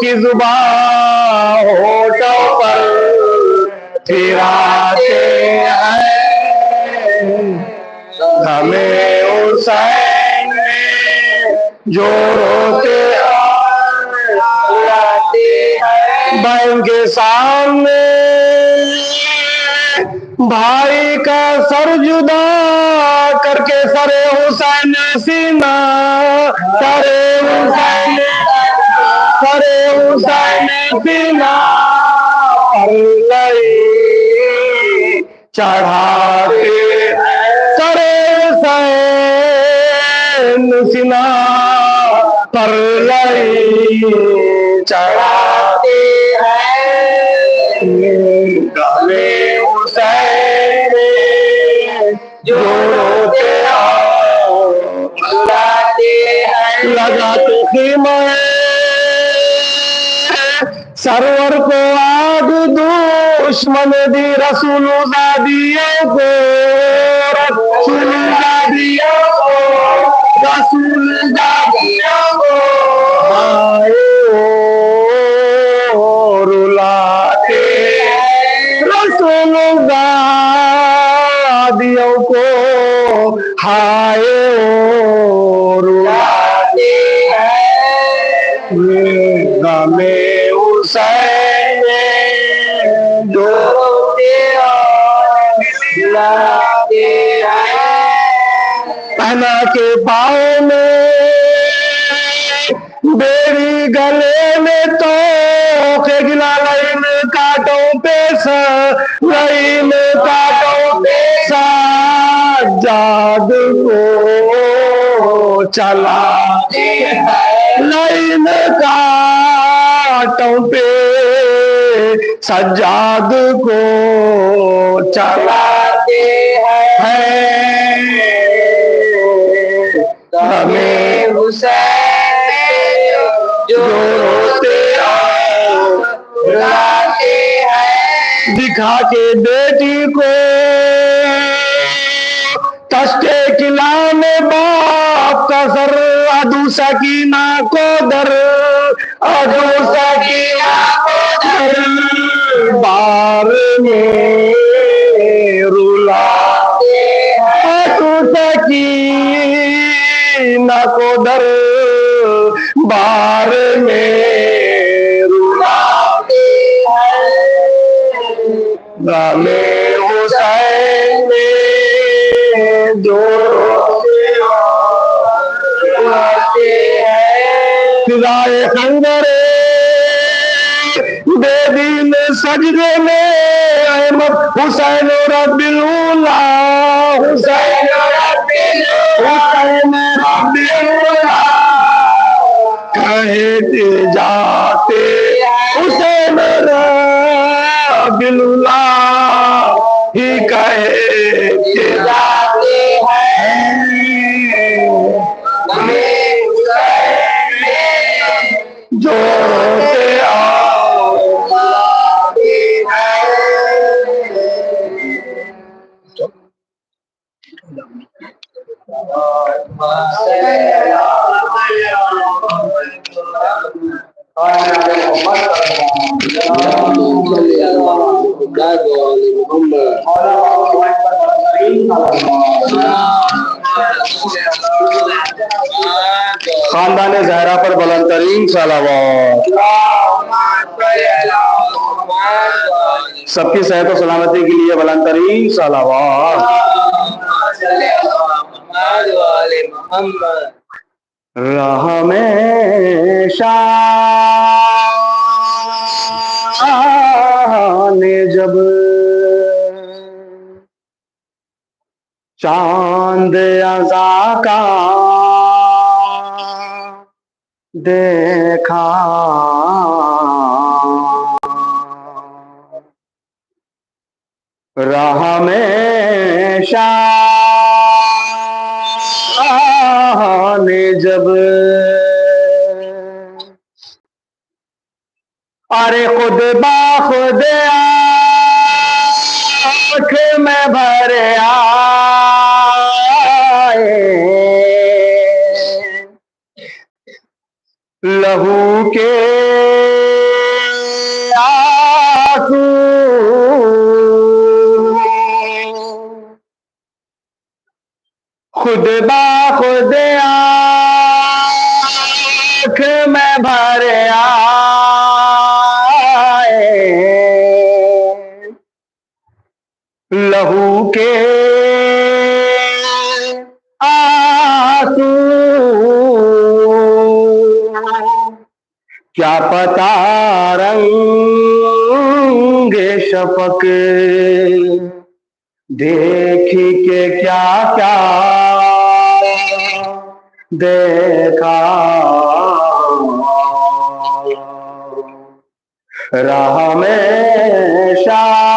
کی زبان ہونٹوں پر پھراتے ہیں ہمیں حسین جو روتے بہن کے سامنے بھائی کا سر جدا کر کے سر حسین سینہ سر حسین سینہ پر لئی چڑھاتے سر حسین سینہ پر لئی چڑھاتے ہیں حسین جو روتے لگاتے خیمہ سرور کو آگ دشمن دی رسول زادیوں کو رسول زادیوں کو آئے رلاتے رسول زادیوں کو ہائے رلاتے غم حسین جو پہنا کے پاؤں میں بیڑی گلے میں تو گلا لائن کاٹوں پہ لائن کاٹوں پہ سجاد کو چلا لائن کاٹوں پہ سجاد کو چلاتے ہیں ہمیں حسین جو روتے ہیں دکھا کے بیٹی کو تشتے قلعہ میں باپ کا سر ادو سکینہ کو در ادو سکینہ کو در بار میں رلاتے ادو سکینہ کو در بار میں رلاتے غم حسین جو فضائے خنجر بے دین سجدے میں احمد حسین رب اللہ حسین رب اللہ کہتے جاتے حسین رب اللہ ہی کہتے جاتے ہیں جو روتے خاندان زہرا پر بلند ترین صلوات سب کی صحت و سلامتی کے لیے بلند ترین صلوات راہ میں شاہ نے جب چاند ازا کا دیکھا راہ میں شاہ نے جب ارے خود باخود آنکھ میں بھر آئے لہو کے خود باخود آنکھ میں بھر آئے لہو کے آنسو کیا پتا رنگ شفق دیکھی کہ کیا کیا دیکھا راہ میں شاہ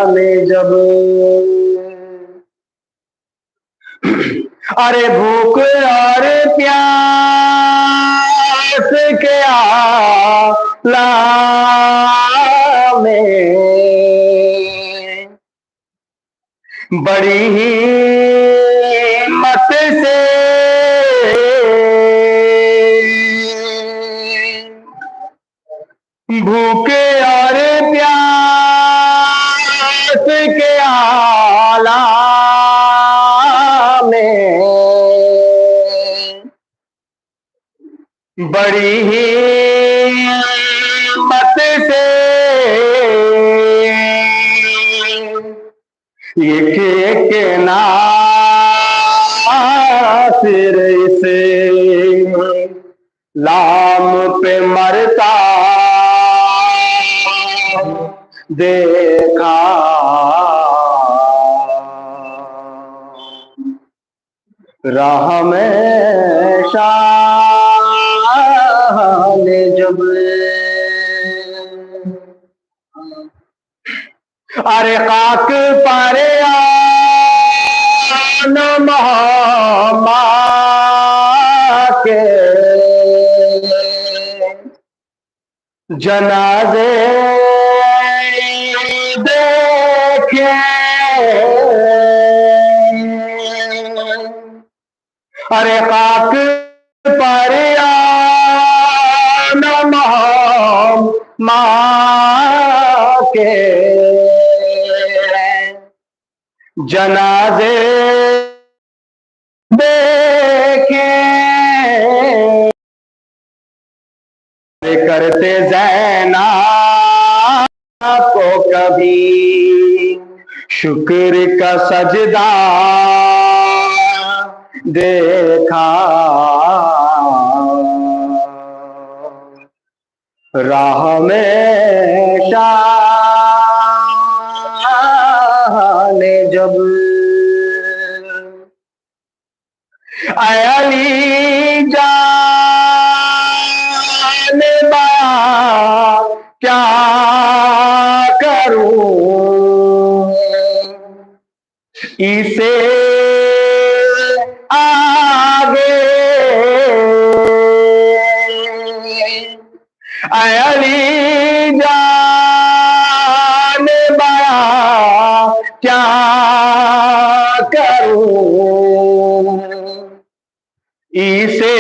نے جب ارے بھوک اور پیاس کے عالم میں بڑی ہمت سے بھوکے اور پیاس کے عالم میں بڑی ہمت سے ایک ناصر سے لام پہ مرتا دیکھا راہ میں شاہ نے جب ارے خاک پر آن محمد کے جنازے دیکھے ارے خاک پر آن محمد کے جنازے دیکھے کرتے زینب کو کبھی شکر کا سجدہ دیکھا راہ میں شاہ نے جب اے علی جان بیاں کیا کروں اسے آگے اے علی جان بیاں کیا کروں اسے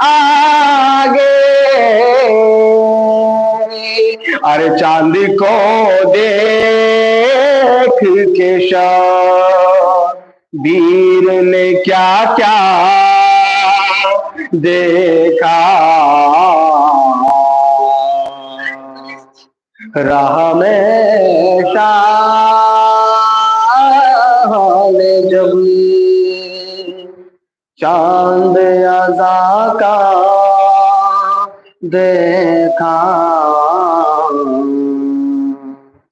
آگے ارے چاند کو دیکھ کے شبیر نے کیا کیا دیکھا راہ میں شاہ نے جب چاند ازاں کا دیکھا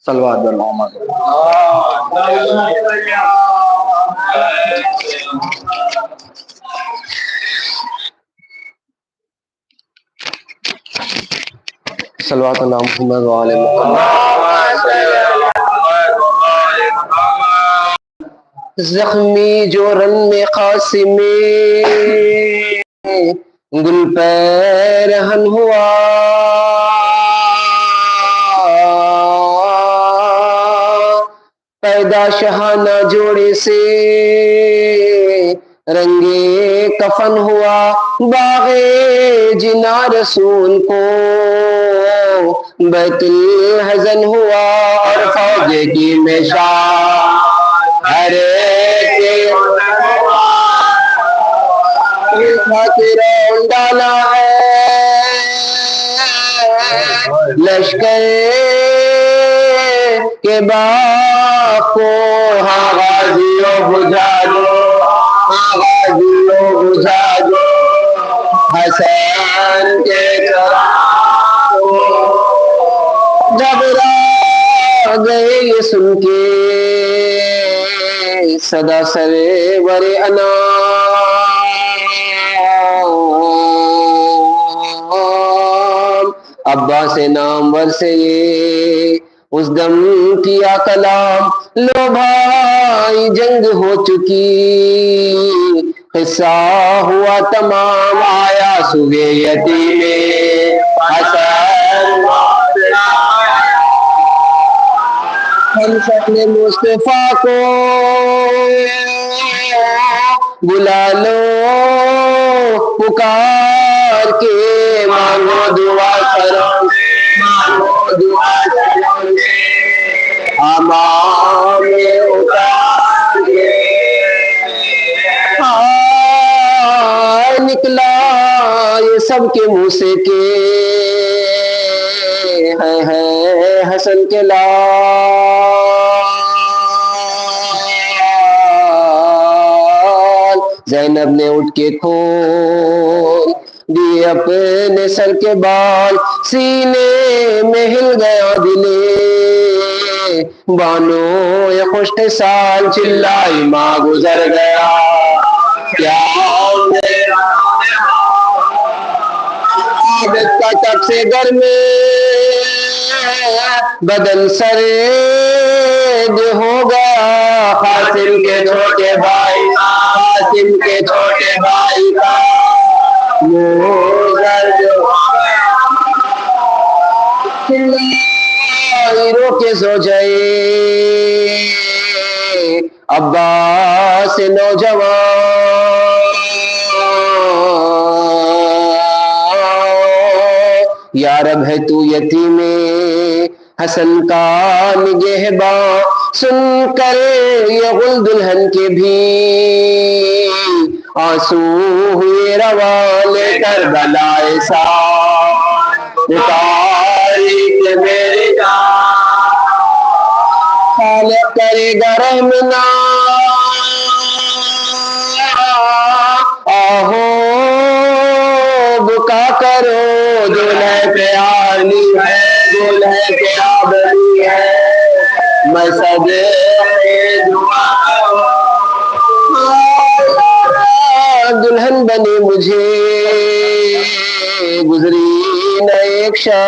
صلوات بر محمد صلوات اللہ محمد وآل محمد زخمی جو رن میں قاسمی گل پیرہن ہوا پیدا شہانہ جوڑے سے رنگے کفن ہوا باغ جنا رسول کو بیت الحزن ہوا اور فوج کی مشال ہر ایک خاطر ڈالا ہے لشکر کے باغ کو ہاں غازیوں بجھا دو ہاں غازیوں بجھا دو حسین کے چراغ کو گھبرا گئے یہ سن کے صدا سرور انام عباس نامور سے یہ اس دم کیا کلام لو بھائی جنگ ہو چکی قصہ ہوا تمام آیا صبح یتیم حسن ہم سب نے مصطفیٰ کو بلا لو پکار کے مانگو دعا کرو مانگو دعا کرو امام اتار کے نکلا یہ سب کے منہ سے کہ ہے حسن کے لال زینب نے اٹھ کے کھول دیے اپنے سر کے بال سینے میں ہل گیا دلے بانو یہ خوش سال چلائی ماں گزر گیا کیا عادت کا تب سے گھر میں بدن سرد ہو گیا قاسم کے چھوٹے بھائی قاسم کے چھوٹے بھائی کا منہ زرد ہو گیا رو کے سو جائے عباس نوجوان یا رب ہے تو یتیم حسن کا نگہباں سن کر یہ غل دلہن کے بھی آنسو ہوئے رواں لے کر بلائے سا اتاری کے میری جان خالق کرے گا رحمنا آہو بکا کرو دلہے پہ آنی ہے دلہے پہ آبری ہے میں صدے دعا دلہن بنی مجھے گزری نہ ایک شب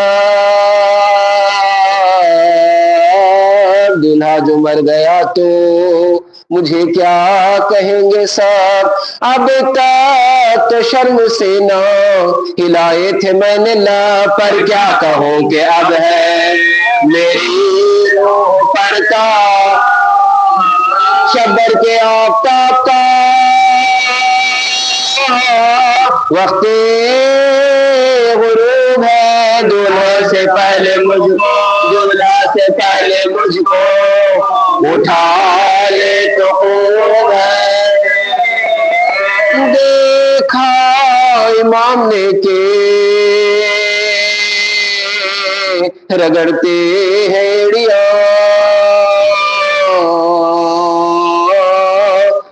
دلہا جو مر گیا تو مجھے کیا کہیں گے سب اب تک تو شرم سے نہ ہلائے تھے میں نے لا پر کیا کہوں کہ اب ہے میری روح پر کا شبر کے آفتاب کا وقت غروب ہے دولہے سے پہلے مجھ کو دولہا سے پہلے مجھ کو اٹھا لے تو خوب ہے دیکھا امام نے کہ رگڑتے ہیں ایڑیاں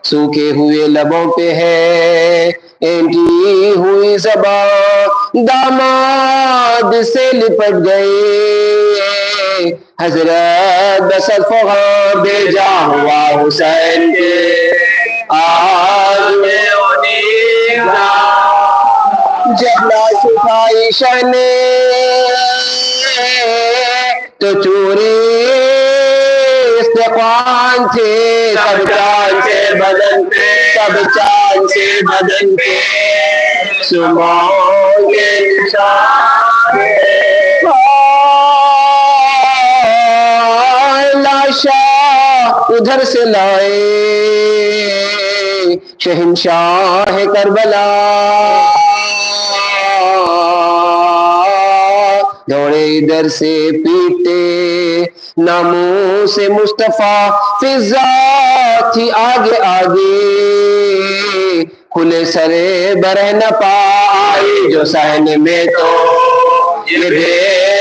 سوکھے ہوئے لبوں پہ ہے اینٹی ہوئی زبان داماد سے لپٹ گئے حضرت بس الفغاں بھیجا ہوا حسین کے آج میں جب لاش اٹھائی شاہ نے تو چورے استقوان تھے سب چاند سے بدن پہ سب چاند سے بدن پہ سماؤں کے نشان لاشا ادھر سے لائے شہنشاہ کربلا دوڑے ادھر سے پیٹے ناموں سے مصطفیٰ فضا تھی آگے آگے کھلے سرے برہ نہ پائی جو صحن میں تو یہ بے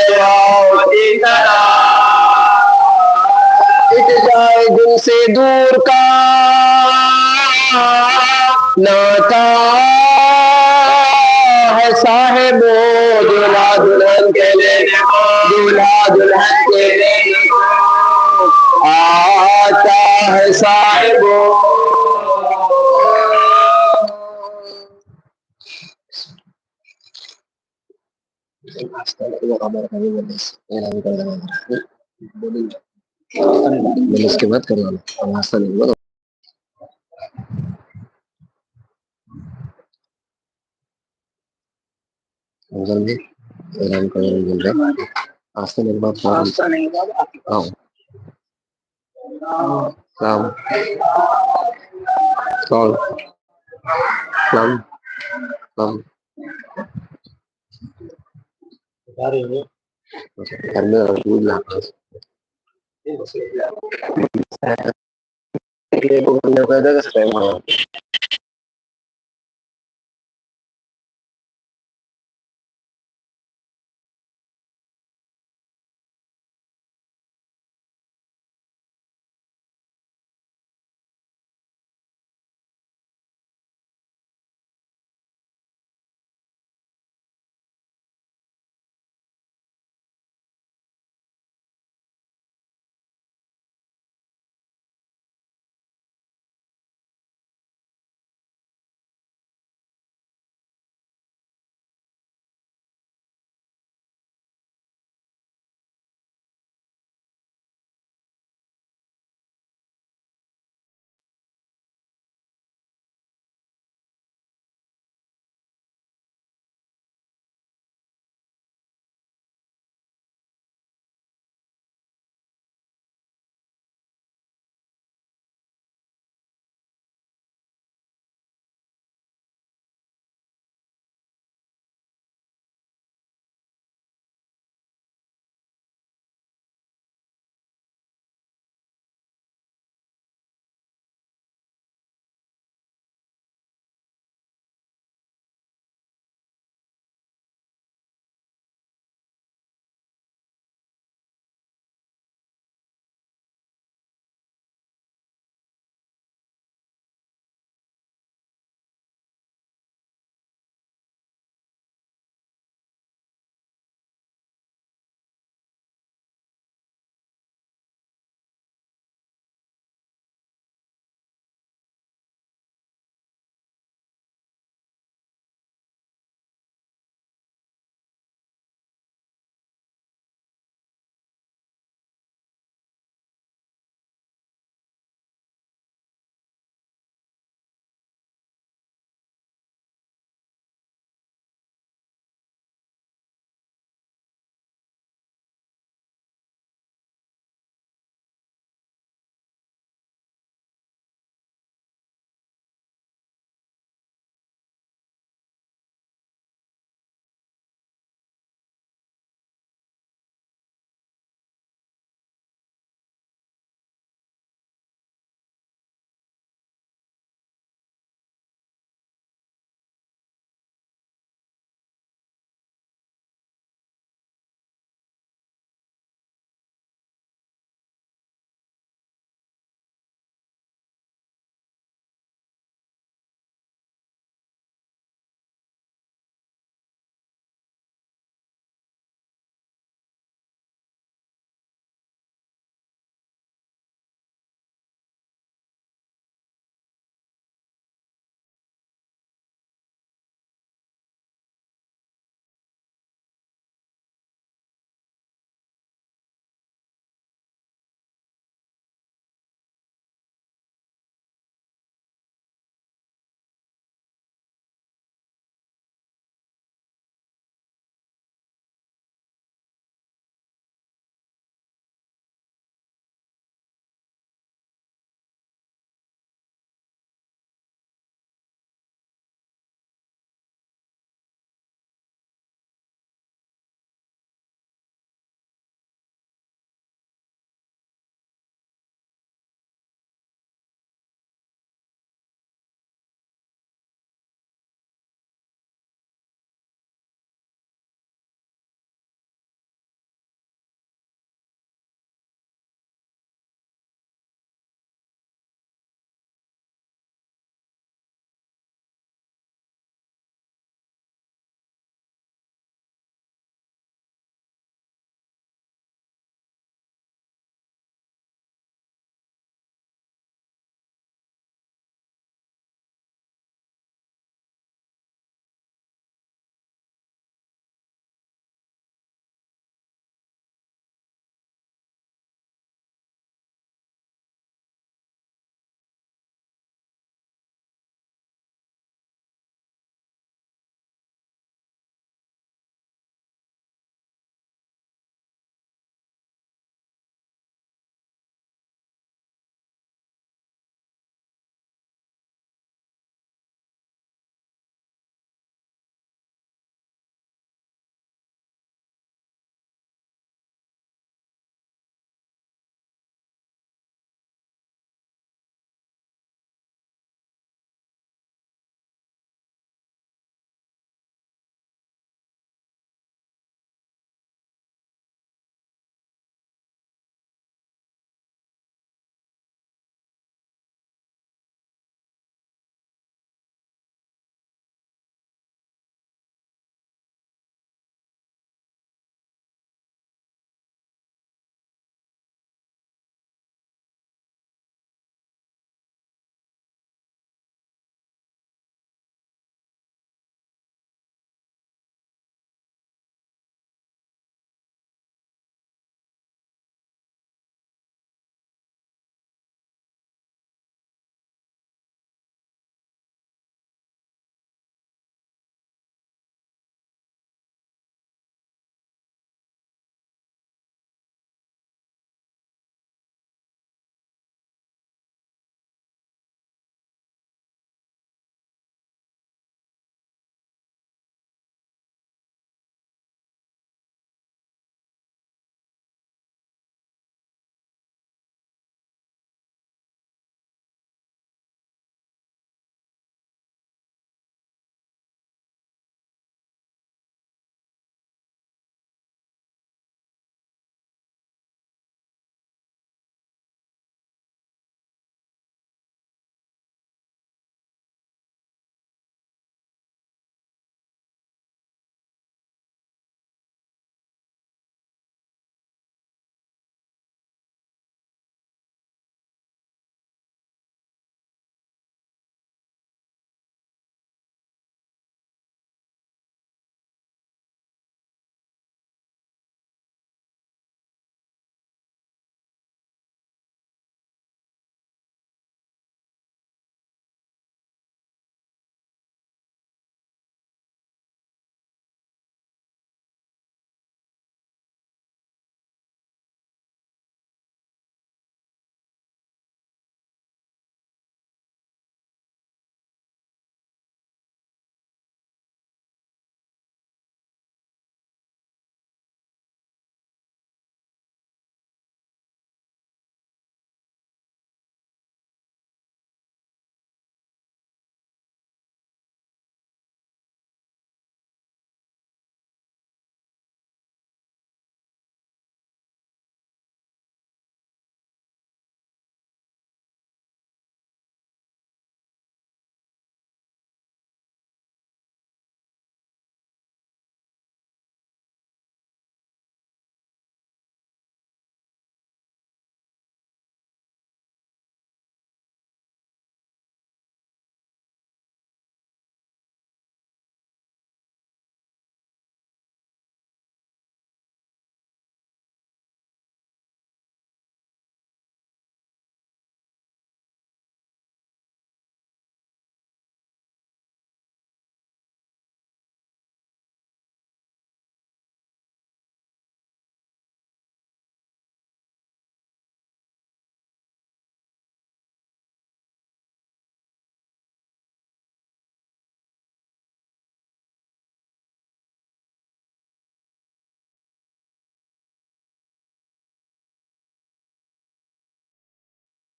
طرح اٹھ جائے دل سے دور کا ناتا ہے صاحب دلہا دلہن کے لینے کو دلہا دلہن کے لینے کو آتا ہے صاحب اس کے بعد کرنا جلدی اعلان کر رہے آستہ میرے بعد سلام سلام سلام گھر میں دودھ لانا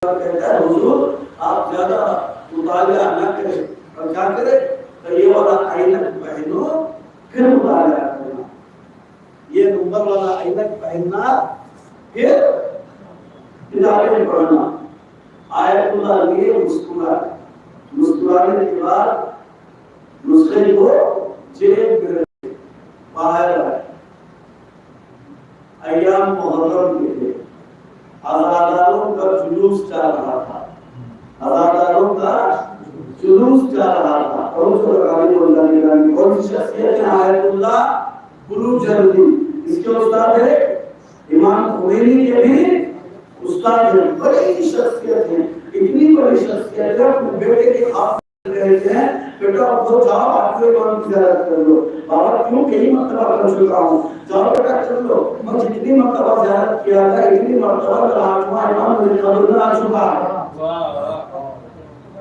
کہتا ہے حضور آپ زیادہ مطالعہ نہ کریں اور کیا کریں تو یہ والا عینک پہنو پھر مطالعہ کرنا، یہ نمبر والا عینک پہننا پھر کتابیں پڑھنا۔ آیت اللہ لیے مسکرانے کے بعد نسخے کو جیب میں رکھے، باہر آئے۔ ایام محرم کے تھے، عزاداروں کا جلوس چل رہا تھا، عزاداروں کا جلوس چل رہا تھا۔ کون سی شخصیت ہے؟ آیت اللہ بروجردی، اس کے استاد ہے امام خمینی کے بھی استاد ہیں، بڑی شخصیت ہیں، اتنی بڑی شخصیت ہے اپنے بیٹے کے خواب کہتے ہیں بیٹا اب وہ جاؤ آپ کے امام کی زیارت کر لو۔ بابا کیوں کئی مرتبہ کر چکا ہوں، جاؤ بیٹا کر لو۔ میں جتنی مرتبہ زیارت کیا تھا اتنی مرتبہ میرا آٹھواں امام میرے قبر میں آ چکا ہے،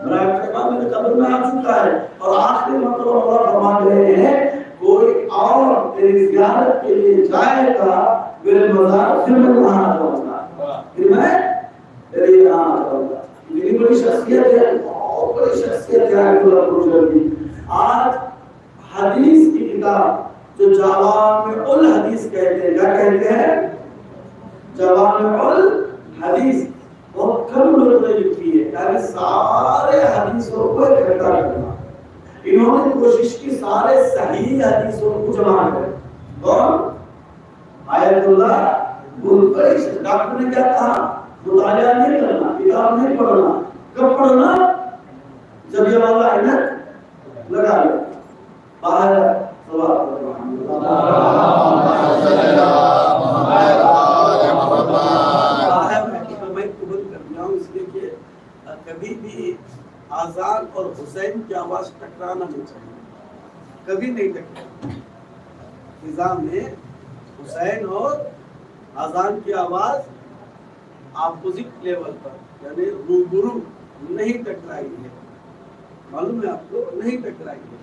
میرا امام میرے قبر میں آ چکا ہے، اور آخری مرتبہ اللہ فرما رہے ہیں کوئی اور تیری زیارت کے لیے جائے گا میرے مزار سے میں وہاں آ جاؤں گا، پھر میں تیرے یہاں آ جاؤں گا۔ اتنی بڑی شخصیت ہے، بہت بڑی شخصیت ہے آیت اللہ بروجردی۔ آج حدیث کی کتاب جو جوامع الحدیث کہتے ہیں، کیا کہتے ہیں؟ جوامع الحدیث، بہت کم لوگوں نے لکھی ہے، یعنی سارے حدیثوں کو اکٹھا کرنا۔ انہوں نے کوشش کی سارے صحیح حدیثوں کو جمع کریں۔ کون؟ آیت اللہ بروجردی۔ ڈاکٹر نے کیا کہا؟ مطالعہ نہیں کرنا، کتاب نہیں پڑھنا۔ کب پڑھنا؟ جب یہ والا عینک لگا لے، باہر کبھی بھی آذان اور حسین کی آواز ٹکرانا نہیں چاہیے، کبھی نہیں ٹکرانا۔ نظام میں حسین اور آذان کی آواز اپوزٹ لیول پر یعنی روبرو نہیں ٹکرائی ہے، معلوم ہے آپ کو؟ نہیں ٹکرائی ہے۔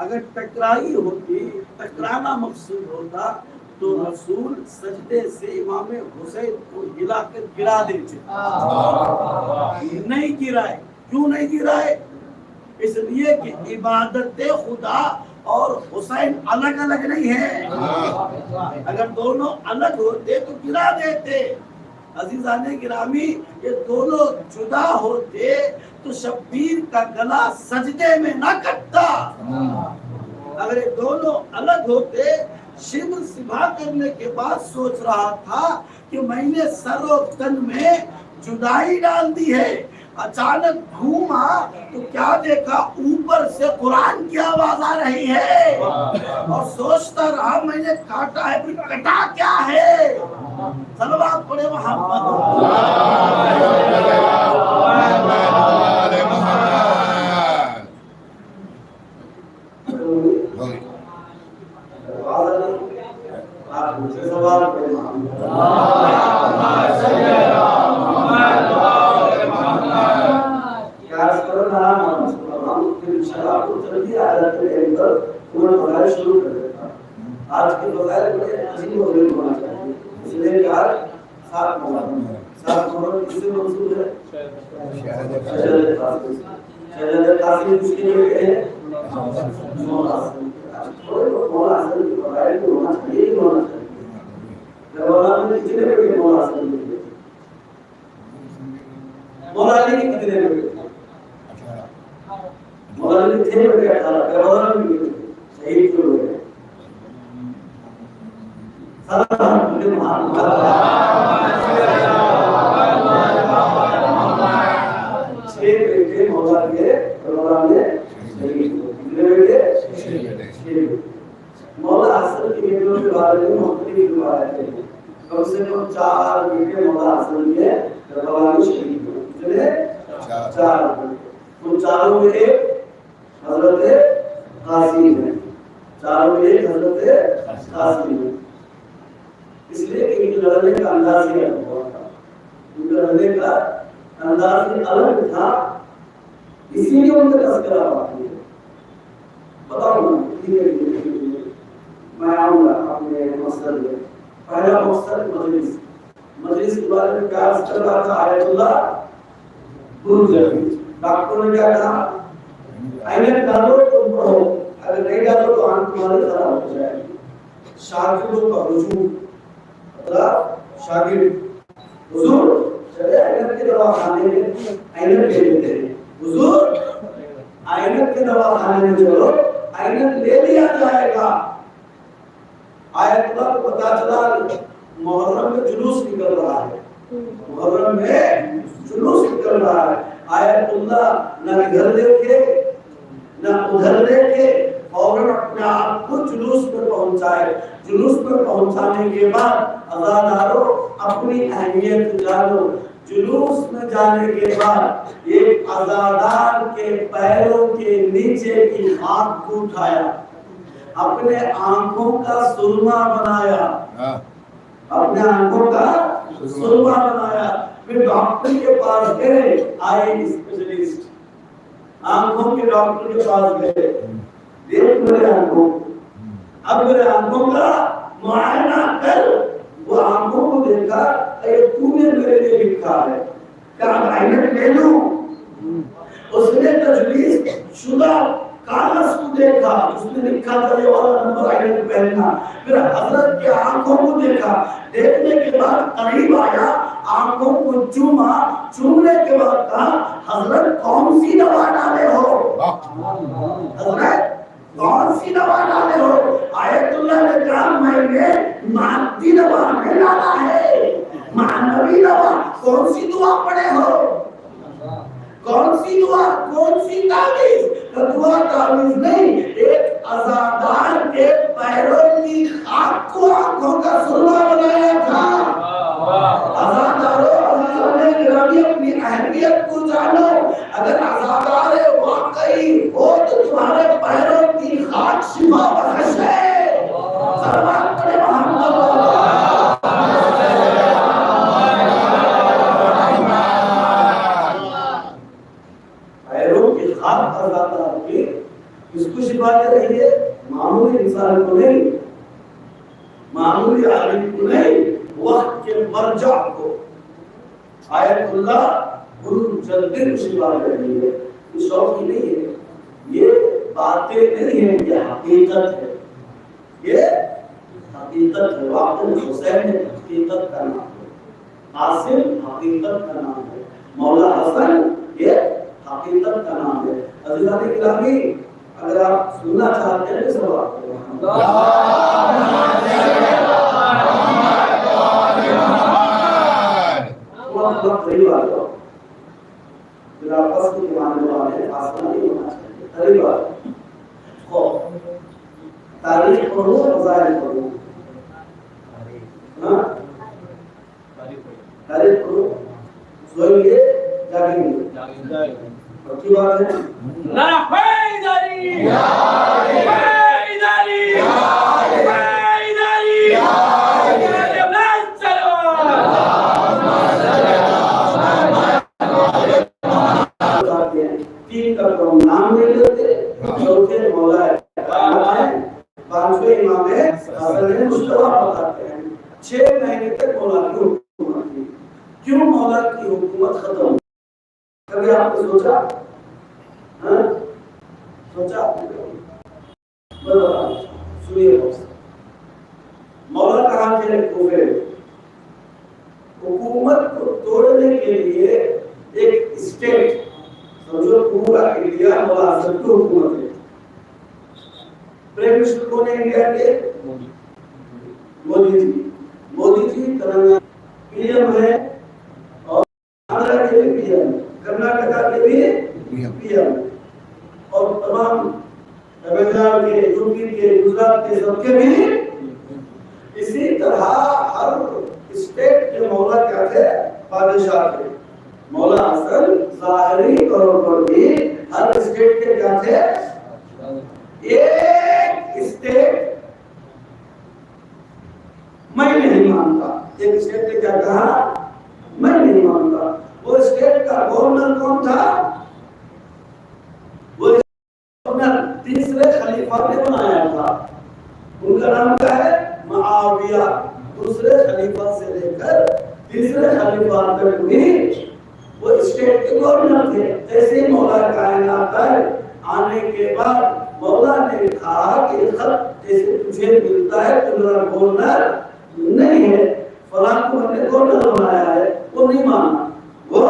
اگر ٹکرائی ہوتی، ٹکرانا مقصود ہوتا تو رسول سجدے سے امام حسین کو ہلا کر گرا دیتے، نہیں گرائے۔ کیوں نہیں گرائے؟ اس لیے کہ عبادت خدا اور حسین الگ الگ نہیں ہے، اگر دونوں الگ ہوتے تو گرا دیتے۔ عزیزان گرامی، یہ دونوں جدا ہوتے تو شبیر کا گلا سجدے میں نہ کٹتا۔ اگر یہ دونوں الگ ہوتے، شبر سبا کرنے کے بعد سوچ رہا تھا کہ میں نے سر و تن میں جدائی ڈال دی ہے، اچانک گھوما تو کیا دیکھا؟ اوپر سے قرآن کی آواز آ رہی ہے، اور سوچتا رہا میں نے کاٹا ہے، پھر کٹا کیا ہے؟ صلوات پڑھے محمد۔ آپ مجھے سوال پڑھے شروع کر دیتا۔ آج کے بغیر بڑے عجیب و غریب ہونا چاہیے، اس لیے کہ آج 7 محرم کس سے منسوب ہے؟ شہزادے قاسم۔ شہزادے قاسم کس کے لیے ہے؟ مولا حسن۔ تھوڑے بہت مولا حسن کے بغیر بھی ہونا چاہیے، ہی ہونا چاہیے۔ مولا نے کتنے بیٹے؟ مولا حسن کے بیٹے۔ مولا علی کے کتنے بیٹے؟ مولا علی تھے بیٹے 18، کربلا میں بھی شہید ہوئے ہیں۔ چھ بیٹے مولا کے کربلا میں شہید ہوئے۔ کتنے بیٹے؟ مولا حسن کی بیٹوں کے بارے میں مختلف روایتیں ہیں، کم سے کم 4 بیٹے مولا حسن کے کربلا میں شہید ہوئے۔ کتنے؟ 4 بیٹے۔ ان چاروں میں ایک حضرت قاسم ہے، چاروں میں ایک حضرت قاسم ہے۔ اس لیے کہ ان کے لڑنے کا انداز ہی الگ ہوا تھا، ان کے لڑنے کا انداز ہی الگ تھا، اسی لیے ان کا تذکرہ باقی ہے۔ بتاؤں میں آؤں گا اپنے مقصد میں۔ پہلا مقصد مجلس، مجلس کے بارے میں کیا کر رہا تھا آیت اللہ ڈاکٹر نے کیا کہا آئینت ڈالو تم پڑھو اگر نہیں ڈالو تو آنکھ تمہاری خراب ہو جائے گی شاگردوں کا رجوع شاگرد حضور چلے آئینت کے دوا کھانے میں آئینت لے لیتے ہیں حضور آئینت کے دوا کھانے میں چلو آئینت لے لیا جائے گا آیت اللہ کو پتا چلا محرم میں جلوس نکل رہا ہے محرم میں جلوس نکل رہا ہے آیت اللہ نہ ادھر دیکھے نہ ادھر دیکھے فوراً اپنے آپ کو جلوس میں پہنچائے جلوس میں پہنچانے کے بعد عزاداروں اپنی اہمیت جانو جلوس میں جانے کے بعد ایک عزادار کے پیروں کے نیچے کی خاک کو اٹھایا اپنے آنکھوں کا سرما بنایا اپنے آنکھوں کا سرما بنایا پھر ڈاکٹر کے پاس گئے آئی اسپیشلسٹ آنکھوں کے ڈاکٹر کے پاس گئے دیکھ میرے آنکھوں اب میرے آنکھوں کا معائنہ کر وہ آنکھوں کو دیکھا کہ تو نے میرے لیے لکھا ہے کیا آئینت لے لوں اس نے تجویز شدہ کاغذ کو دیکھا اس نے لکھا تھا یہ والا نمبر آئینت پہننا پھر حضرت کے آنکھوں کو دیکھا دیکھنے کے بعد قریب آیا آنکھوں کو چوما چومنے کے بعد کہا حضرت کون سی دوا ڈالے ہو حضرت کون سی دوا ڈالے ہو آیت اللہ نے کہا میں نے مادی دوا میں ڈالا ہے معنوی دوا کون سی دعا پڑھے ہو کون سی دعا کون سی تعویذ دعا تعویذ نہیں ایک عزادار کے پیروں کی خاک کو آنکھوں کا سرما بنایا تھا عزاداروں عزاداروں گرامی اپنی اہمیت کو جانو اگر عزادار واقعی ہو تو تمہارے پیروں کی خاک شفا بخش ہے سلوات پڑھے محمد اس کو شفا دے رہی ہے معمولی انسان کو نہیں معمولی عالم کو نہیں وقت کے مرجع کو آیت اللہ گرو جلدی کو شفا دے رہی ہے یہ شوق ہی نہیں ہے یہ باتیں نہیں ہیں یہ حقیقت ہے یہ حقیقت ہے واقعی حسین حقیقت کا نام ہے قاسم حقیقت کا نام ہے مولا حسن یہ حقیقت کا نام ہے عزیزان گرامی اگر آپ سننا چاہتے ہیں تو آپ قریب آ جاؤ پھر آپس کی ماننے والے فاصلہ نہیں ہونا چاہیے قریب آ جاؤ تاریخ پڑھو فضائل پڑھو تاریخ پڑھو سوئیں گے جاگیں گے پکی بات ہے تین کا نام لے لیتے چوتھے مولا پانچویں امام حسن مصطفیٰ بتاتے ہیں 6 مہینے تک مولا کی حکومت تھی کیوں مولا کی حکومت ختم کبھی آپ نے سوچا سوچا سنیے مولا کہاں تھے کوفے حکومت کو توڑنے کے لیے ایک اسٹیٹ سمجھو پورا انڈیا مولا حسن کی حکومت ہے پرائم منسٹر کون ہے انڈیا کے مودی جی تلنگانہ پی ایم ہے اور آندھرا کے بھی پی ایم کرناٹکا کے بھی پی ایم اور تمام تمل ناڈو کے یو پی کے گجرات کے سب کے بھی اسی طرح ہر اسٹیٹ کے مولا کیا تھے بادشاہ تھے مولا حسن ظاہری طور پر بھی ہر اسٹیٹ کے کیا تھے ایک اسٹیٹ میں نہیں مانتا ایک اسٹیٹ نے کیا کہا میں نہیں مانتا وہ اسٹیٹ کا گورنر کون تھا وہ گورنر تیسرے خلیفہ نے بنایا تھا ان کا نام کیا ہے معاویہ دوسرے خلیفہ سے لے کر تیسرے خلیفہ تک بھی وہ اسٹیٹ کے گورنر تھے. جیسے ہی مولا کائنات آنے کے بعد مولا نے کہا کہ خط جیسے تجھے ملتا ہے تو میرا گورنر نہیں ہے، فلاں کو میں نے گورنر بنایا ہے. وہ نہیں مانا، وہ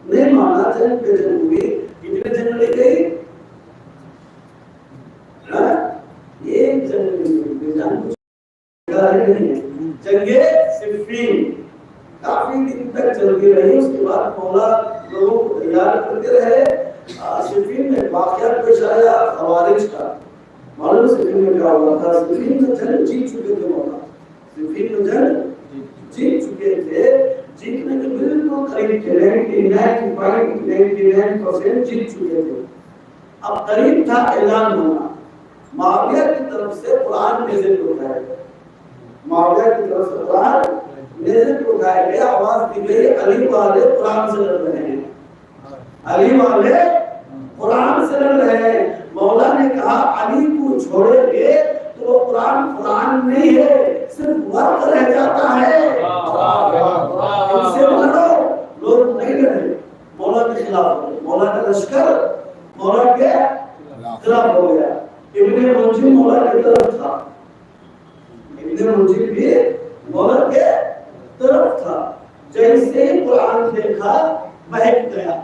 نہیں مانا. جنگ پہ جنگ ہوئی. کتنے جنگ لڑی گئی؟ ایک جنگ نہیں، جنگ صفین کافی دن تک چلتی رہی. اس کے بعد مولا لوگوں کو تیار کرتے رہے. صفین میں واقعہ پیش آیا خوارج کا. معلوم صفین میں کیا ہوا تھا؟ صفین میں جنگ جیت چکے تھے مولا. صفین میں جنگ جیت چکے تھے. جیتنے کے بالکل قریب تھے. 99.99% جیت چکے تھے. اب قریب تھا اعلان ہونا. معاویہ کی طرف سے قرآن نازل ہوتا ہے. معاویہ کی طرف سے قرآن نازل اٹھایا گیا. آواز دی گئی علی والے قرآن سے لڑ رہے ہیں، علی والے قرآن سے لڑ رہے ہیں. مولا نے کہا علی کو چھوڑیں گے تو وہ قرآن نہیں ہے، صرف ورق رہ جاتا ہے. ان سے لڑو. لوگ نہیں لڑے، مولا کے خلاف ہوئے. مولا کا لشکر مولا کے خلاف ہو گیا. ابن منجم مولا کی طرف تھا. ابن منجم بھی مولا کے طرف تھا. جیسے ہی قرآن دیکھا بہک گیا.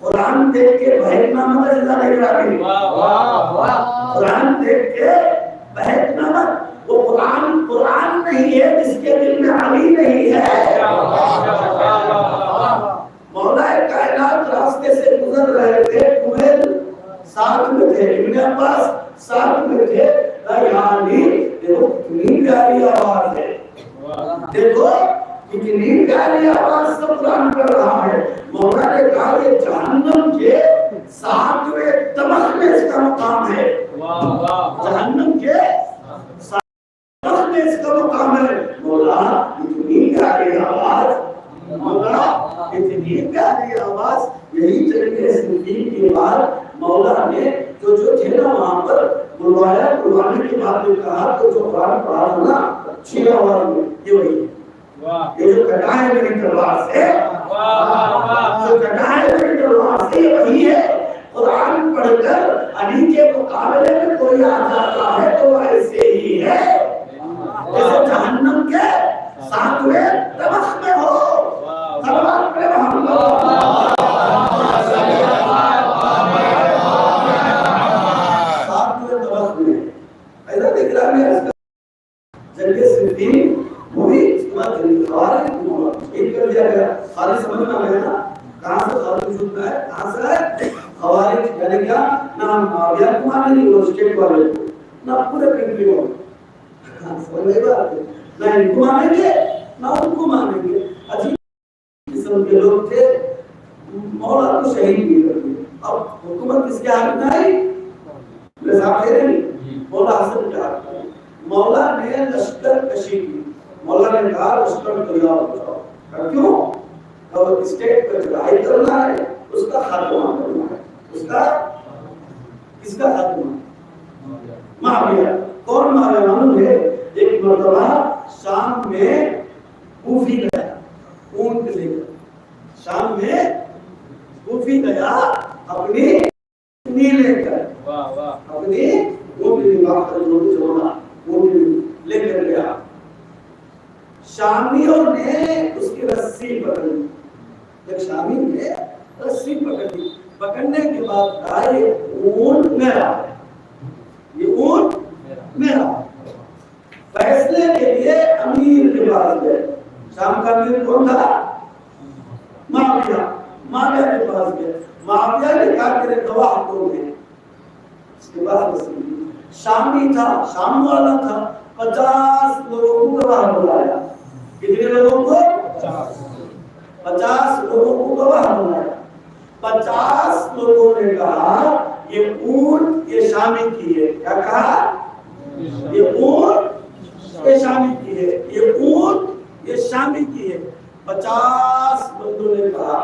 قرآن دیکھ کے بہکنا مت زندہ نہیں رہی. قرآن دیکھ کے بہکنا مت. وہ قرآن نہیں ہے جس کے دل میں علی نہیں ہے. مولا کائنات راستے سے گزر رہے تھے. کمیل ساتھ میں تھے، ابن عباس ساتھ میں تھے. یعنی دیکھو کتنی پیاری آواز ہے، دیکھو کتنی پیاری آواز سے قرآن کر رہا ہے. مولا نے کہا یہ جہنم کے 7ویں طبق میں اس کا مقام ہے. جہنم کے 7ویں طبق میں اس کا مقام ہے. مولا اتنی پیاری آواز، مولا اتنی پیاری آواز. یہی چلے صفین کے بعد مولا نے جو تھے نا وہاں پر بلوایا. بلوانے کے بعد نے کہا تو جو قرآن پڑھا تھا نا اچھی آواز میں، یہ وہی یہ جو کٹا ہے میری تلوار سے، جو کٹا ہے میری تلوار سے یہ وہی ہے. قرآن پڑھ کر علی کے مقابلے میں کوئی آ جاتا ہے تو وہ ایسے ہی ہے جیسے جہنم کے 7ویں طبق میں ہو. تلوار پہ محمد جنگ صفین ہوئی. اس کے بعد جنگ خوارج ایک کر دیا گیا. خوارج سمجھ میں آ گیا نا کہاں سے خوارج وجود میں ہے، کہاں سے ہے خوارج. یعنی کیا؟ نہ معاویہ کو مانے گی وہ اسٹیٹ والے کو، نہ پورے کنٹری کو. سمجھ میں بات ہے؟ نہ ان کو مانیں گے نہ ان کو مانیں گے. عجیب قسم کے لوگ تھے. مولا کو شہید بھی کر دیا. اب حکومت کس کے ہاتھ میں آئی؟ صاحب کہہ رہے ہیں مولا حسن کے ہاتھ میں. مولا نے لشکر کشی کی. مولا نے کہا لشکر تیار ہو جاؤ. کیوں؟ اور اسٹیٹ پر چڑھائی کرنا ہے، اس کا خاتمہ کرنا ہے. اس کا کس کا خاتمہ؟ معاویہ. کون معاویہ؟ معلوم ہے ایک مرتبہ شام میں کوفی گیا اونٹ لے کر. شام میں کوفی گیا اپنی لے کر، اپنی لے کر گیا. شامیوں نے اس کی رسی پکڑی. جب شامی نے رسی پکڑی، پکڑنے کے بعد کہا یہ اونٹ میرا ہے، یہ اونٹ میرا. فیصلے کے لیے امیر کے پاس گئے. شام کا امیر کون تھا؟ معاویہ. معاویہ کے پاس گئے. معاویہ نے کہا کہ گواہ کون ہے؟ اس کے بعد شامی تھا، شام والا تھا. 50 لوگوں کو گواہ بلایا. کتنے لوگوں کو؟ 50 لوگوں کو گواہ بلایا. 50 لوگوں نے کہا یہ اونٹ یہ شامی کی ہے. کیا کہا؟ یہ اونٹ یہ شامی کی ہے، یہ اونٹ یہ شامی کی ہے. 50 بندوں نے کہا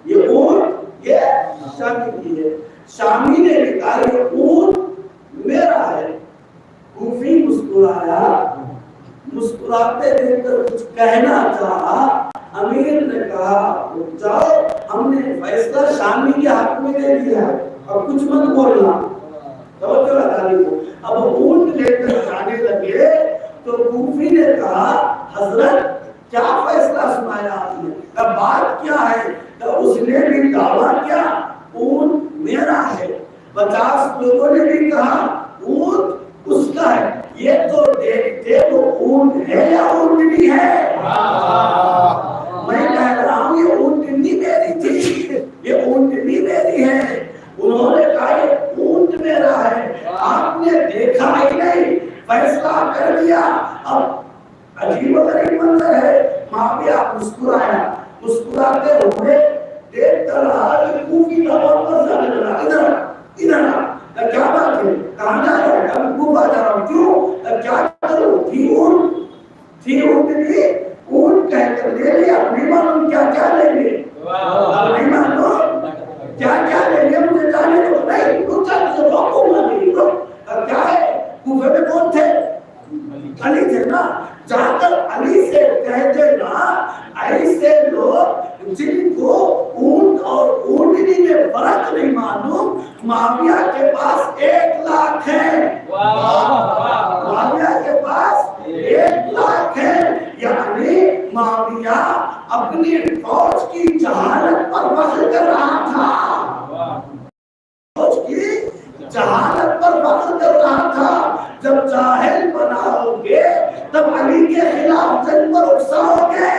یہ اونٹ یہ شامی کی ہے. شامی نے کہا یہ اونٹ میرا ہے. کوفی مسکرایا. مسکراتے دیکھ کر کچھ کہنا چاہا، امیر نے کہا رک جاؤ، ہم نے فیصلہ شامی کے حق میں دے دیا ہے، اور کچھ مت بولنا۔ اب اونٹ لے کر جانے لگے تو کوفی نے کہا حضرت کیا فیصلہ سنایا آپ نے؟ کہا بات کیا ہے؟ کہا اس نے بھی دعویٰ کیا اونٹ میرا ہے، 50 لوگوں نے بھی کہا اونٹ اس کا ہے، یہ تو دیکھتے وہ اونٹ ہے یا اونٹنی ہے؟ میں کہہ رہا ہوں یہ اونٹنی میری تھی، یہ اونٹنی میری ہے۔ انہوں نے کہا یہ اونٹ میرا ہے، آپ نے دیکھا ہی نہیں، فیصلہ کر دیا۔ اب عجیب و غریب منظر ہے، معاویہ مسکرایا، مسکراتے ہوئے دیکھتا رہا کہ کوفی کا بہت مزہ لگ رہا، ادھر کیا بات ہے، کہاں جا رہا ہے؟ اب کوفہ جا رہا ہوں، کیوں؟ کیا کروں؟ تھی اونٹ نہیں، اونٹ کہہ کر لے لیا، نہیں معلوم کیا کیا لیں گے، نہیں معلوم کیا کیا لیں گے، مجھے جانے دو، نہیں رک جا، مجھے روکوں گا نہیں، رک۔ کیا ہے؟ کوفے میں کون تھے؟ علی تھے نا، جا کر علی سے کہہ دینا ایسے لوگ جن کو اونٹ اور اونٹنی میں فرق نہیں معلوم، معاویہ کے پاس 1 لاکھ ہے، معاویہ کے پاس 1 لاکھ ہے، یعنی معاویہ اپنی فوج کی جہالت پر فخر کر رہا تھا، فوج کی جہالت پر فخر کر رہا تھا۔ جب جاہل بناؤ گے تب علی کے خلاف جنگ پر اکساؤ گے،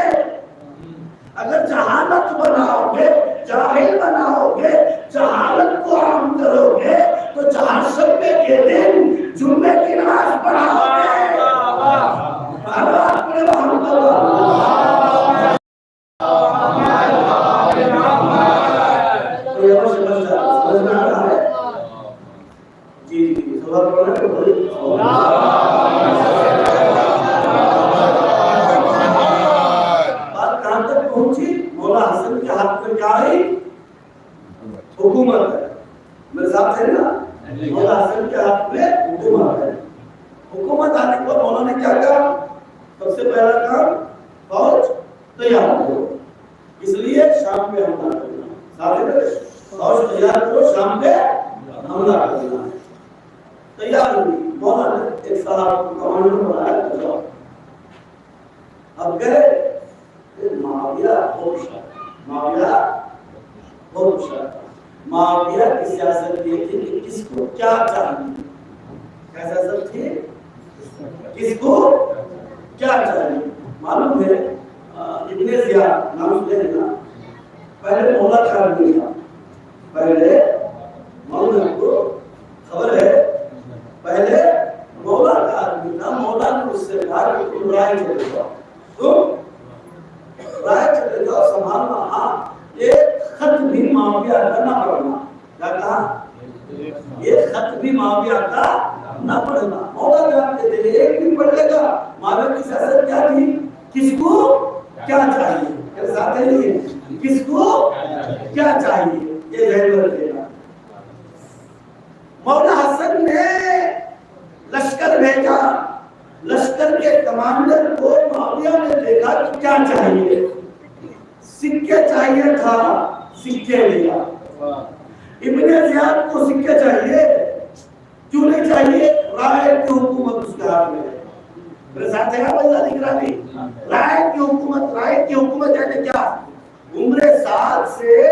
اگر جہالت بناؤ گے، جاہل بناؤ گے، جہالت کو عام کرو گے تو چہارشنبے کے دن جمعے کی نماز پڑھاؤ گے۔ حکومت ہے، میرے ساتھ ہے نا، مولا حسن کے ہاتھ میں حکومت ہے۔ حکومت آنے کو مولا نے کیا کہا؟ سب سے پہلا کام فوج تیار کرو، اس لیے شام پہ حملہ کرنا، سارے فوج تیار کرو، شام پہ حملہ کرنا۔ تیار ہوئی، مولا نے ایک صاحب کمانڈر بنایا، جاؤ۔ اب گئے، معاویہ بہت شاید، معاویہ بہت شاید، معاویہ کی سیاست یہ تھی کہ کس کو کیا چاہیے، کیا سیاست تھی، کس کو کیا چاہیے۔ معلوم ہے ابن زیاد نام سنے نا، پہلے مولا کا آدمی تھا، پہلے مولا کو خبر ہے، پہلے مولا کا آدمی تھا، مولا نے اس سے کہا کہ تم رائے چلے جاؤ، تم رائے چلے جاؤ، سنبھالنا، ہاں ایک خط بھی معاویہ کا نہ پڑھنا، کیا کہا؟ یہ خط بھی معاویہ کا نہ پڑھنا۔ مولا جانتے تھے ایک دن پڑھ لے گا، معاویہ کی سیاست کیا تھی، کس کو کیا چاہیے، میرے ساتھ ہے، کس کو کیا چاہیے، یہ ذہن میں رکھنا۔ مولا حسن نے لشکر بھیجا، لشکر کے کمانڈر کو معاویہ نے دیکھا کہ کیا چاہیے، سکے چاہیے تھا، سکے لیا۔ ابن زیاد کو سکے چاہیے، کیوں نہیں چاہیے؟ رائے کی حکومت اس کے ہاتھ میں ہے، میرے ساتھ ہے رائے کی حکومت۔ رائے کی حکومت یعنی کیا؟ عمر 7 سے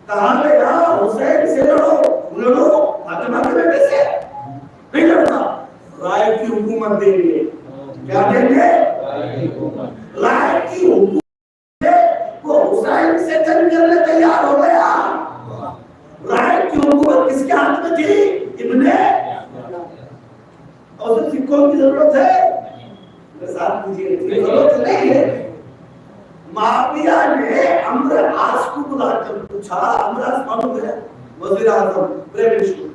کہا گیا حسین سے لڑو، فاطمہ کے بیٹے سے نہیں لڑنا، رائے کی حکومت دیں گے، کیا دیں گے؟ رائے کی حکومت۔ وہ حسین سے جنگ کرنے تیار ہو گیا، رائے کی حکومت کس کے ہاتھ میں تھی؟ ابن، اور تو سکوں کی ضرورت ہے، میرے ساتھ مجھے ضرورت نہیں ہے۔ معاویہ نے عمرو عاص کو بلا کر پوچھا، عمرو عاص معلوم ہے وزیر اعظم پرائم منسٹر،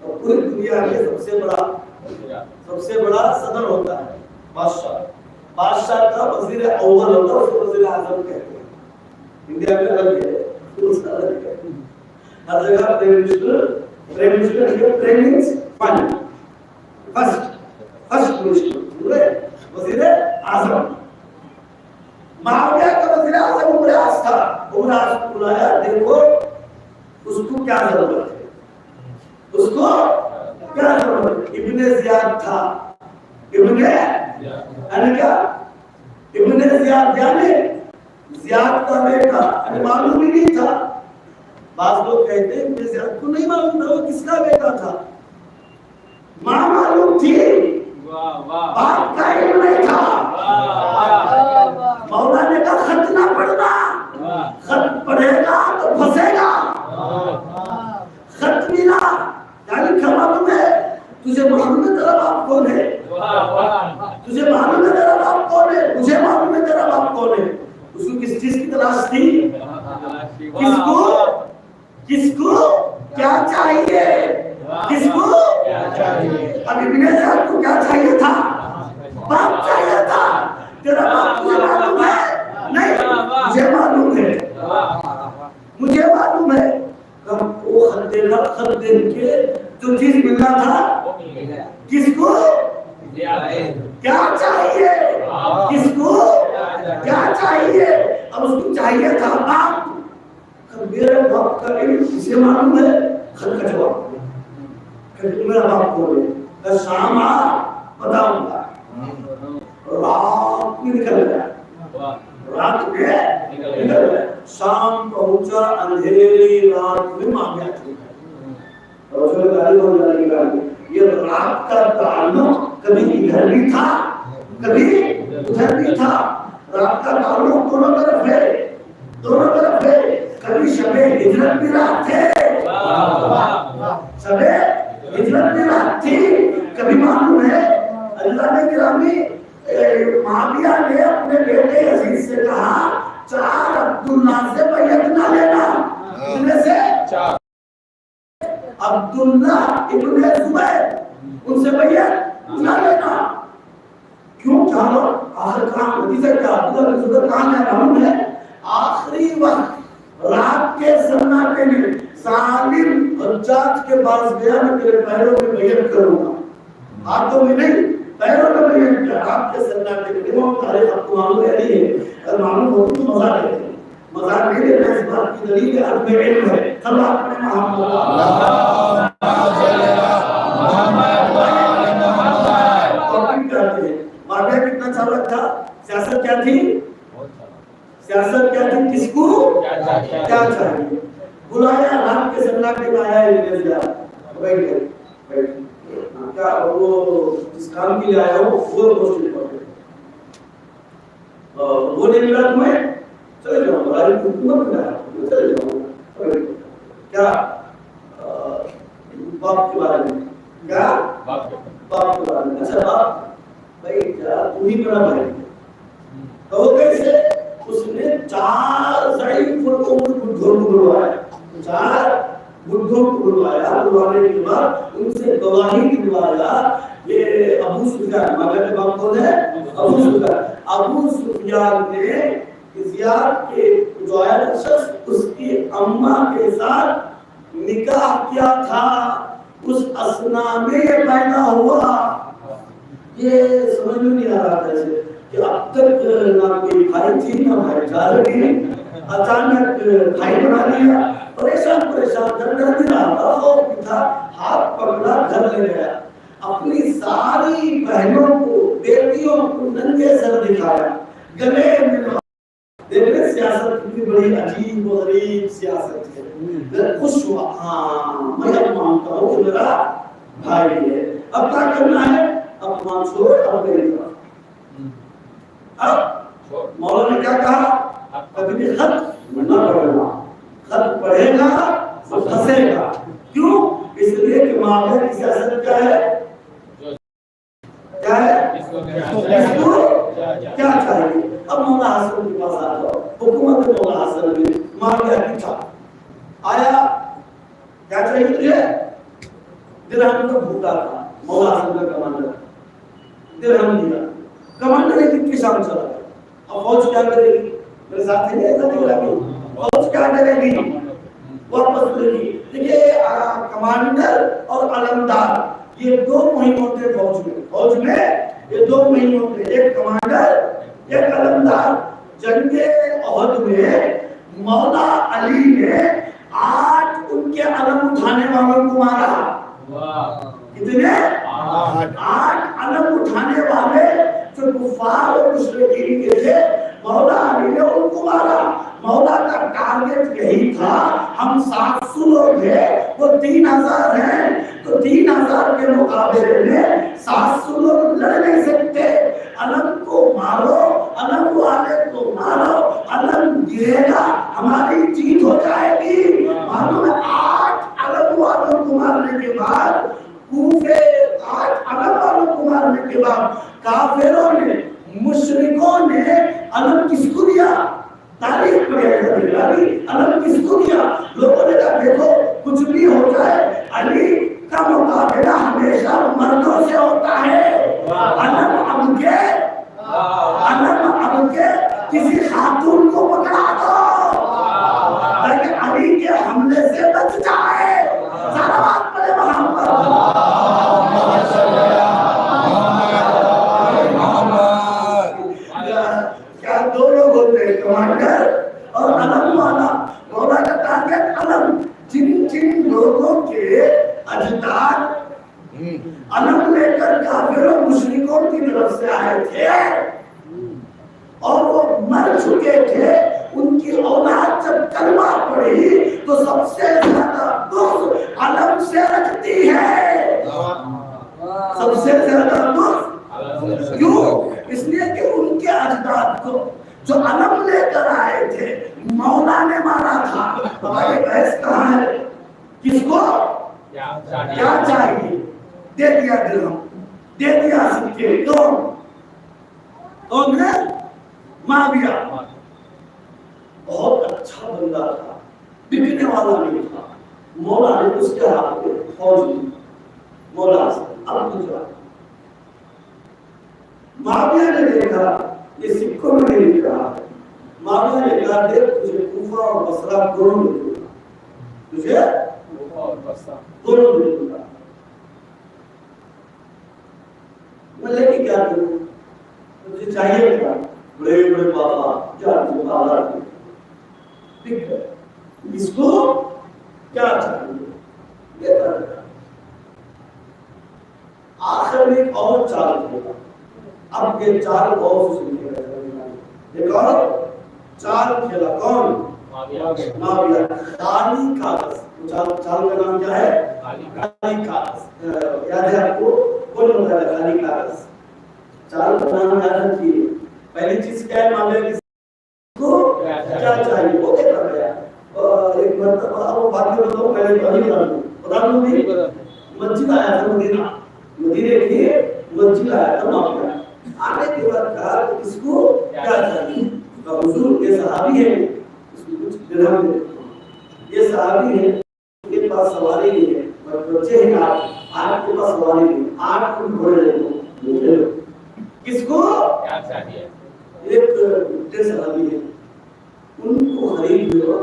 اور پوری دنیا میں سب سے بڑا صدر ہوتا ہے بادشاہ، بادشاہ کا وزیر اول ہوتا ہے، اس کو وزیر اعظم کہتے ہیں، انڈیا میں الگ ہے، اس کا الگ ہے، ہر جگہ پرائم منسٹر فرسٹ منسٹر، وزیر کیا سمجھ؟ ابن زیاد تھا، ابن یعنی کیا؟ ابن زیاد یعنی زیاد کا بیٹا، یعنی معلوم ہی نہیں تھا. بعض لوگ کہتے ہیں ابن زیاد کو نہیں معلوم تھا وہ کس کا بیٹا تھا. ماں معلوم تھی، باپ کا علم نہیں تھا. مولا نے کہا خط نہ پڑھنا، خط پڑھے گا تو پھنسے گا. خط ملا یعنی کیا معلوم ہے؟ تجھے معلوم ہے تیرا باپ کون ہے؟ تجھے معلوم ہے تیرا باپ کون ہے؟ مجھے معلوم ہے تیرا باپ کون ہے. اس کو کس چیز کی تلاش تھی؟ کس کو کیا چاہیے؟ کس کو؟ اب ابن زیاد کو کیا چاہیے تھا؟ باپ چاہیے تھا. تیرا باپ مجھے معلوم ہے؟ نہیں، مجھے معلوم ہے، مجھے معلوم ہے. وہ خط دے گا، خط دے کے جو چیز ملنا تھا کس کو کیا چاہیے؟ کس کو کیا چاہیے؟ اب اس کو چاہیے تھا باپ. میرے باپ کا علم کسے معلوم ہے؟ خط کا جواب کہ میرا باپ کون ہے؟ شام بتاؤں گا. رات میں نکل گیا، رات میں نکل گیا. شام پہنچا، اندھیری رات میں ماں گیا. رسول اللہ ہو جانے کی بات. یہ رات کا تعلق کبھی ادھر بھی تھا کبھی ادھر بھی تھا. رات کا تعلق دونوں طرف ہے، دونوں طرف ہے. کبھی شب ہجرت بھی رات ہے، شب ہجرت بھی رات تھی. کبھی معلوم ہے اللہ نے گرامی معاویہ نے اپنے بیٹے یزید سے کہا 4 عبداللہ سے بیعت نہ لینا. کتنے سے؟ عبداللہ ابن زبیر، ان سے بیعت نہ لینا. کیوں؟ چاہو آخر کام حدیث کا عبداللہ ابن زبیر کہاں ہے معلوم ہے؟ آخری وقت رات کے سناٹے میں ظالم حجاج کے پاس گیا، میں تیرے پیروں میں بیعت کروں گا. ہاتھوں میں نہیں، پیروں میں بیعت کیا. رات کے سناٹے میں وہ تاریخ آپ کو معلوم ہے نہیں ہے، اگر معلوم ہو تو مزہ لیتے ہیں. مزہ نہیں لینا، اس بات کی دلیل عدم علم ہے. صلی اللہ علیہ وسلم. معاویہ کتنا چالاک تھا. سیاست کیا تھی؟ سیاست کیا تھی؟ کس کو کیا چاہیے؟ بلایا، رات کے سناٹے میں آیا ابن زیاد. بیٹھ کیا وہ جس کام کے لیے آیا ہو وہ پوسٹ پڑھ وہ نہیں ملا تمہیں، چلے جاؤ. ہماری حکومت میں آیا، چلے جاؤ. کیا باپ کے بارے میں؟ کیا باپ کے بارے میں؟ اچھا باپ بھائی تو ہی میرا بھائی. تو کیسے؟ اس نے 4 ضعیف لوگوں کو بلوایا، 4 بدھوں کو بلوایا. بلوانے کے بعد ان سے گواہی دلوایا. یہ ابو سفیان، مگر کے باپ کون ہے؟ ابو سفیان. ابو سفیان نے زیاد کے جو آیا شخص اس کی اماں کے ساتھ نکاح کیا تھا. اس اسنا میں یہ پیدا ہوا. یہ سمجھ میں نہیں آ رہا تھا کہ اب تک نہ کوئی بھائی تھی نہ بھائی چارہ تھی، اچانک بھائی بنا لیا. پریشان ڈر بھی رہا تھا، خوف بھی تھا. ہاتھ پکڑا، گھر لے گیا. اپنی ساری بہنوں کو، بیٹیوں کو ننگے سر دکھایا، گلے ملا. دیکھیں سیاست کتنی بڑی عجیب و غریب سیاست ہے. میں خوش ہوا، ہاں میں مانتا ہوں کہ میرا بھائی ہے. اب کیا کرنا ہے؟ اب مان چھوڑ، اب میری طرف. اب مولا نے کیا کہا؟ کبھی بھی خط نہ پڑھنا. خط پڑھے گا تو پھنسے گا. کیوں؟ اس لیے کہ معاملے کی سیاست کیا ہے؟ کیا ہے؟ اس کو کیا چاہیے؟ اب مولا حسن کے پاس آ جاؤ. حکومت مولا حسن نے معاملہ پوچھا، آیا کیا چاہیے تجھے؟ درہم کا بھوکا تھا مولا حسن کا کمانڈر. درہم دیا. کمانڈر ایک شام چلا گیا. اب فوج کیا کرے گی؟ میرے ساتھ ہی ایسا نہیں لگی. فوج کیا کرے گی؟ واپس لے گی. دیکھیے کمانڈر اور علمدار یہ 2 مہم ہوتے ہیں فوج میں. فوج میں یہ 2 مہم ہوتے ہیں، ایک کمانڈر ایک علمدار. جنگ احد میں مولا علی نے 8 ان کے علم اٹھانے والوں کو مارا. کتنے؟ 8 علم اٹھانے والے جو کفار اور مشرکین کے تھے، مولا علی نے ان کو مارا۔ مولا کا ٹارگٹ یہی تھا، ہم 700 لوگ ہیں، وہ 3000 ہیں، تو 3000 کے مقابلے میں 700 لوگ لڑ نہیں سکتے۔ علم کو مارو، علم والے کو مارو، علم گرے گا ہماری جیت ہو جائے گی۔ معلوم ہے 8 علم والوں کو مارنے کے بعد، کوفے 8 علم والوں کو مارنے کے بعد کافروں نے، مشرکوں نے علم کس کو دیا؟ تاریخ میں علم کس کو دیا؟ لوگوں نے کہا دیکھو کچھ بھی ہو جائے، علی کا مقابلہ ہمیشہ مردوں سے ہوتا ہے۔ علم اب کے کسی خاتون کو پکڑا دو تاکہ علی کے حملے سے بچ جائے۔ صلوات پڑھے محمد۔ کیا دو لوگ ہوتے ہیں، کمانڈر اور علم والا؟ مولا کا ٹارگٹ علم۔ جن لوگوں کے اجداد علم لے کر کافروں مشرکوں کی طرف سے آئے تھے اور وہ مر چکے تھے، ان کی اولاد جب کلمہ پڑھی تو سب سے زیادہ دکھ علم سے رکھتی ہے۔ سب سے زیادہ دکھ کیوں؟ اس لیے کہ ان کے اجداد کو جو علم لے کر آئے تھے مولا نے مارا تھا۔ ہماری بحث کہاں ہے؟ کس کو کیا چاہیے؟ دے دیا درہم، دے دیا سکے۔ کون ہے؟ معاویہ۔ بہت اچھا بندہ تھا، بکنے والا نہیں تھا۔ مولا نے اس کے ہاتھ میں فوج دی، مولا سے اب گزرا۔ معاویہ نے دیکھا یہ سکوں میں نہیں لکھ رہا ہے۔ معاویہ نے کہا دیکھ تجھے کوفہ اور بصرہ دونوں میں دوں گا، تجھے دونوں میں دوں گا۔ میں لے کے کیا کروں؟ مجھے چاہیے کیا؟ بڑے بڑے بابا جان جو بالا ٹھیک ہے، اس کو کیا چاہیے؟ یہ کر آخر میں ایک اور چال کھیلا۔ اب یہ چال بہت سے سنتے ایک اور چال کھیلا۔ کون؟ معاویہ۔ خالی کاغذ، چال کا نام کیا ہے؟ خالی کاغذ۔ یاد ہے آپ کو؟ کون ہوتا ہے خالی کاغذ؟ چال کا نام یاد رکھیے۔ پہلی چیز کیا ہے؟ معاملے کو کیا چاہیے وہ کیا کر گیا۔ ایک مرتبہ وہ بات میں بتاؤں، میں نے بتا دوں گی، مسجد آیا تھا مدینے کی مسجد آیا تھا معاویہ۔ آنے کے بعد کہا کہ اس کو کیا چاہیے؟ حضور یہ صحابی ہے، اس کو کچھ درہم دے۔ یہ صحابی ہے، ان کے پاس سواری نہیں ہے، بچے ہیں آپ کے پاس سواری نہیں، آپ کو گھوڑے لے لو۔ کس کو کیا چاہیے؟ ایک بڑے صحابی ہے، ان کو خرید لو،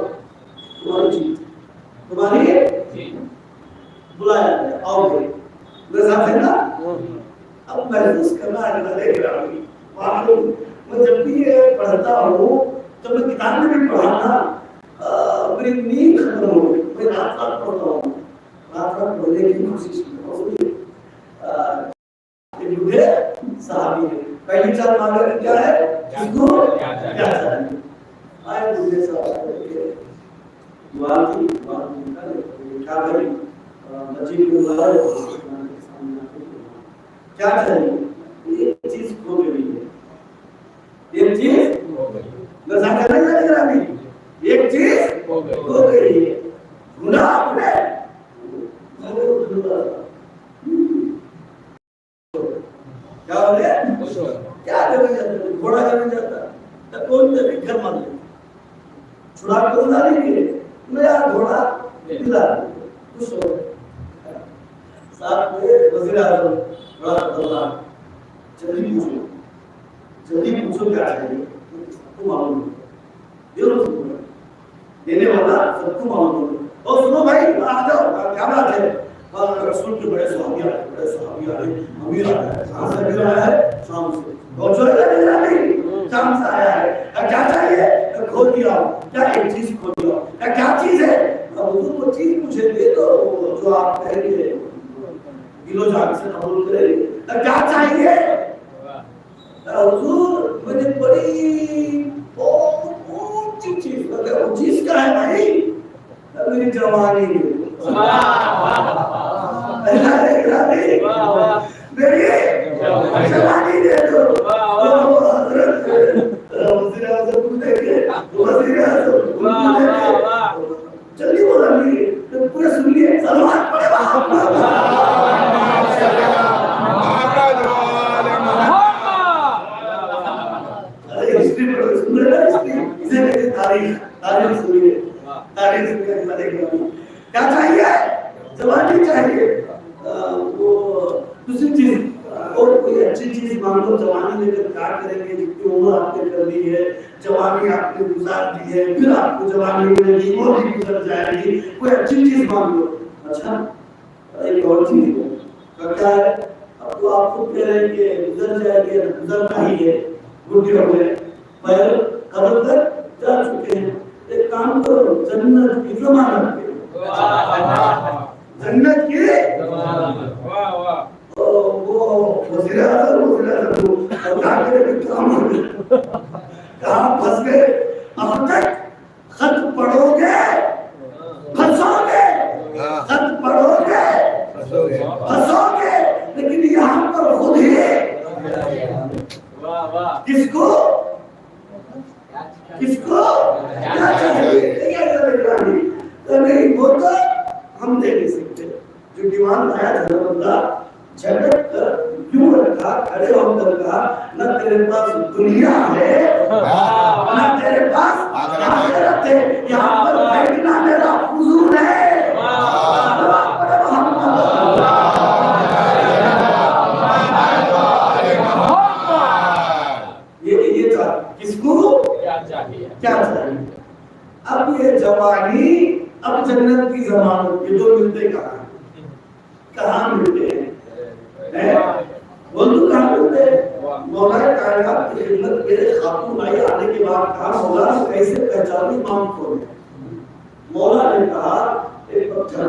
تمہاری جیت، تمہاری بلایا جائے، آؤ گے میرے ساتھ ہے نا۔ اب محسوس کرنا ہے گرامی، معلوم میں جب بھی یہ پڑھتا ہوں تو میں کتاب میں بھی پڑھانا میری نیند ختم ہو گئی۔ میں رات رات پڑھتا ہوں، رات رات پڑھنے کی کوشش کی۔ یہ بوڑھے صحابی ہیں، پہلی چار مانگے کیا ہے؟ جس کو کیا چاہیے؟ آئے بوڑھے صحابی کے دعا کی، کیا بھائی مسجد میں بلائے کیا چاہیے؟ ایک چیز کھو گئی ہے، ایک چیز نظر نہیں آ رہی، ایک چیز کھو گئی ہے، گناہ اپنے کیا ہو گیا؟ کیا کرنے جاتا ہے؟ گھوڑا کرنے جاتا ہے، کون سے بھی گھر مان لے چھڑا کر نہ لیں گے، میرا گھوڑا دلا خوش ہو گئے۔ ساتھ میں وزیر اعظم جلدی پوچھو کیا چاہیے؟ سب کو معلوم ہے، دینے والا سب کو معلوم ہے۔ اور سنو بھائی آ جاؤ، کیا بات ہے؟ رسول کے بڑے صحابی آئے، بڑے صحابی آئے، امیر آیا ہے، کہاں سے امیر آیا ہے؟ شام سے۔ اور جو شام سے آیا ہے، کیا چاہیے؟ کھو دیا، کیا ایک چیز کھو دیا، کیا چیز ہے؟ حضور وہ چیز مجھے دے دو جو آپ کہیں گے۔ دل و جان سے قبول کریں گے. کیا چاہیے حضور؟ مجھے بڑی بہت اونچی چیز وہ چیز کیا ہے بھائی؟ میری جوانی میری جوانی دے دو. حضرت وزیر اعظم کو دیکھے وزیر اعظم جلدی بولا نہیں پورے سن لیے سلوات پڑے کیا چاہیے؟ جوانی چاہیے. وہ دوسری چیز اور کوئی اچھی چیز مانگو. جوانی لے کر کیا کریں گے؟ جتنی عمر آپ نے کر لی ہے, جوانی آپ نے گزار دی ہے, پھر آپ کو جوانی ملے گی, وہ بھی گزر جائے گی. کوئی اچھی چیز مانگو. اچھا ایک اور چیز کیا ہے؟ اب تو آپ کو کہہ رہے ہیں کہ گزر جائے گی, گزرنا ہی ہے, بڈھے ہو گئے, پہلے قبر تک جا چکے ہیں. ایک کام کرو, جنت کی ضمانت دے. جنت کی وہ وزیر اعظم کہاں پھنس گئے. اب تک خط پڑھو گے پھنسو گے, خط پڑھو گے پھنسو گے, لیکن یہاں پر خود ہی کس کو کیا چاہیے نہیں وہ تو ہم دے نہیں سکتے. جو دیوان آیا تھا بندہ جھٹک کر یوں رکھا, کھڑے ہو کر کہا نہ تیرے پاس دنیا ہے نہ تیرے پاس آخرت ہے, یہاں پر بیٹھنا میرا فضول ہے. یہ تھا کس کو کیا چاہیے. اب یہ جوانی اب جنت کی ضمانت کے جو ملتے کہاں ملتے ہیں؟ بولو کہاں ملتے ہیں؟ مولا کائنات کی خدمت میرے خاتون آئی آنے کے بعد کہا مولا کیسے پہچانی مام کو. مولا نے کہا ایک پتھر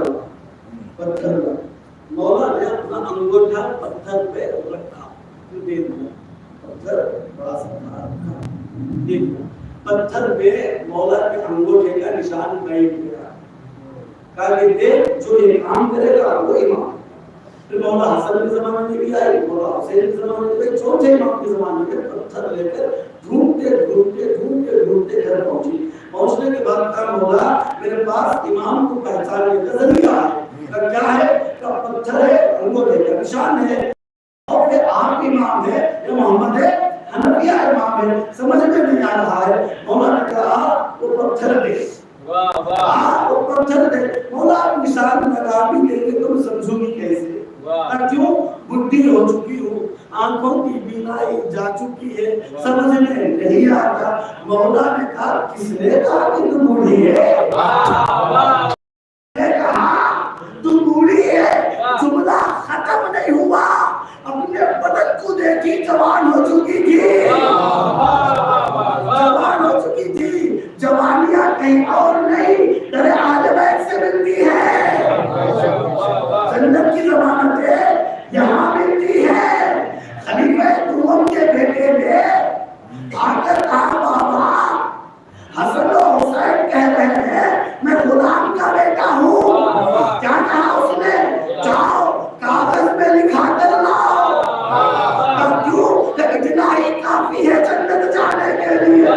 مولا نے اپنا انگوٹھا پتھر پہ رکھا, پتھر بڑا سا رکھا, پتھر پہ مولا کے انگوٹھے کا نشان نہیں گیا. کہا کہ دیکھ جو یہ کام کرے گا وہ امام. پھر مولا حسن کے زمانے میں بھی آئی, مولا حسین کے زمانے میں بھی, چھوٹے امام کے زمانے میں پتھر لے کر ڈھونڈتے گھر پہنچنے کے بعد کہا مولا میرے پاس امام کو پہچاننے کا ذریعہ ہے. کیا ہے؟ پتھر ہے, انگوٹھے کا نشان ہے, اور پھر آپ امام ہے یا محمد ہے حنفیہ امام ہے, سمجھ میں نہیں آ رہا ہے. مولا نے کہا وہ پتھر دے, وہ پتھر دے. مولا آپ نشان لگا بھی دیں گے تم سمجھو گی کیسے؟ کیوں؟ بڈھی ہو چکی ہوں, آنکھوں کی بینائی جا چکی ہے, سمجھ میں نہیں آتا. مولا نے کہا کس نے کہا کہ تم بوڑھی ہے؟ تم بوڑھی ہے, جملہ ختم نہیں ہوا. اپنے بدن کو دیکھی, جوان ہو چکی تھی, جوانیاں کہیں اور نہیں در اہل بیت سے ملتی ہے. جنت کی ضمانت ہے یہاں ملتی ہے. خلیفہ دوم کے بیٹے نے آ کر کہا بابا حسن و حسین کہہ رہے ہیں میں غلام کا بیٹا ہوں. کیا کہا اس نے؟ جاؤ کاغذ میں لکھا کر لاؤ. کیوں؟ کہ اتنا ہی کافی ہے جنت جانے کے لیے.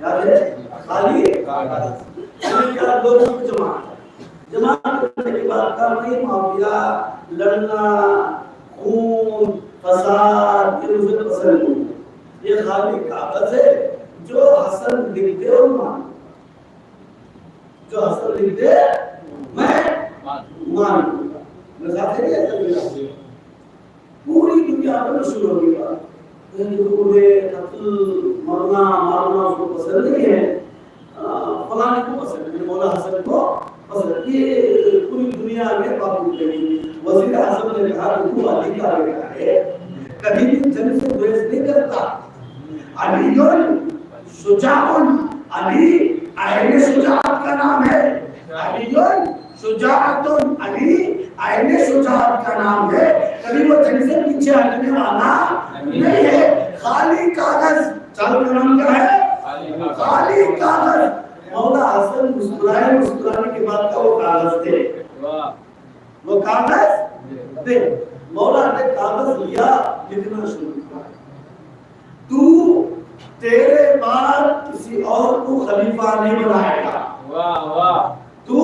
کیا تھے؟ خالی کیا لوگوں کو جمع کرنے کی بات کر رہی معافیا لڑنا خون فساد یہ مجھے پسند نہیں. یہ خالی کاغذ ہے جو حسن لکھ دے اور مان جو حسن لکھ دے میں مان پوری دنیا میں مشہور ہو گئی بات پورے قتل مارنا اس کو پسند نہیں ہے فلانے کو پسند ہے مولا حسن کو پسند یہ پوری دنیا میں بات کریں. وزیر اعظم نے کہا کہ تو علی کا بیٹا ہے کبھی بھی جن سے دوست نہیں کرتا. علی شجاع علی عین شجاعت کا نام ہے. علی شجاعت علی عین شجاعت کا نام ہے. کبھی وہ جن سے پیچھے ہٹنے والا نہیں ہے. خالی کاغذ چل کا نام کیا ہے؟ خالی کاغذ. مولا حسن مسکرانے کے بعد کا وہ کاغذ تھے وہ کاغذ دے. مولا نے کاغذ لیا لکھنا شروع کیا تو تیرے بعد کسی اور کو خلیفہ نہیں بنائے گا. تو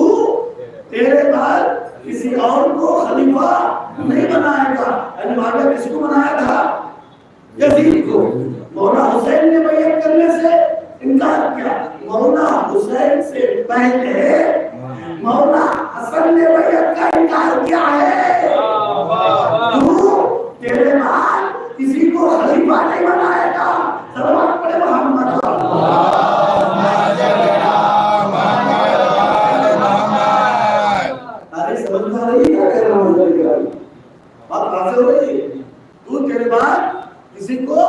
تیرے بعد کسی اور کو خلیفہ نہیں بنائے گا. یعنی معاویہ کس کو بنایا تھا؟ یزید کو. مولا حسین نے بیعت کرنے سے انکار کیا. مولا حسین سے پہلے مولا حسن نے بیعت کا انکار کیا ہے. تو تیرے بعد کسی کو خلیفہ نہیں بنائے گا. صلوات پڑھے محمد. ارے سمجھ آ رہی ہے کیا کہہ رہا ہوں؟ بات واضح ہو رہی ہے. تو تیرے بعد کسی کو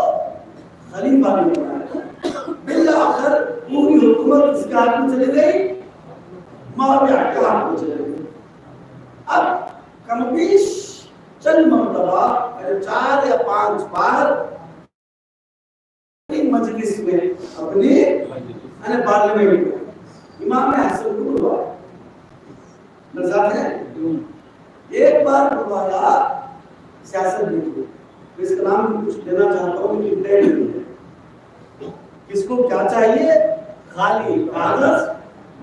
خلیفہ نہیں بنائے گا. بالآخر پوری حکومت اس کے ہاتھ میں چلی گئی معاویہ کے ہاتھ میں چلی گئی. اب کم بیش چند مرتبہ 4 یا 5 بار مجلس میں اپنی پارلیمنٹ میں امام حسن کو بلوایا. نظر ہے ایک بار بلوایا سیاست نہیں ہوئی. اس کا نام کچھ دینا چاہتا ہوں لیکن طے نہیں ہے. کس کو کیا چاہیے؟ خالی کاغذ.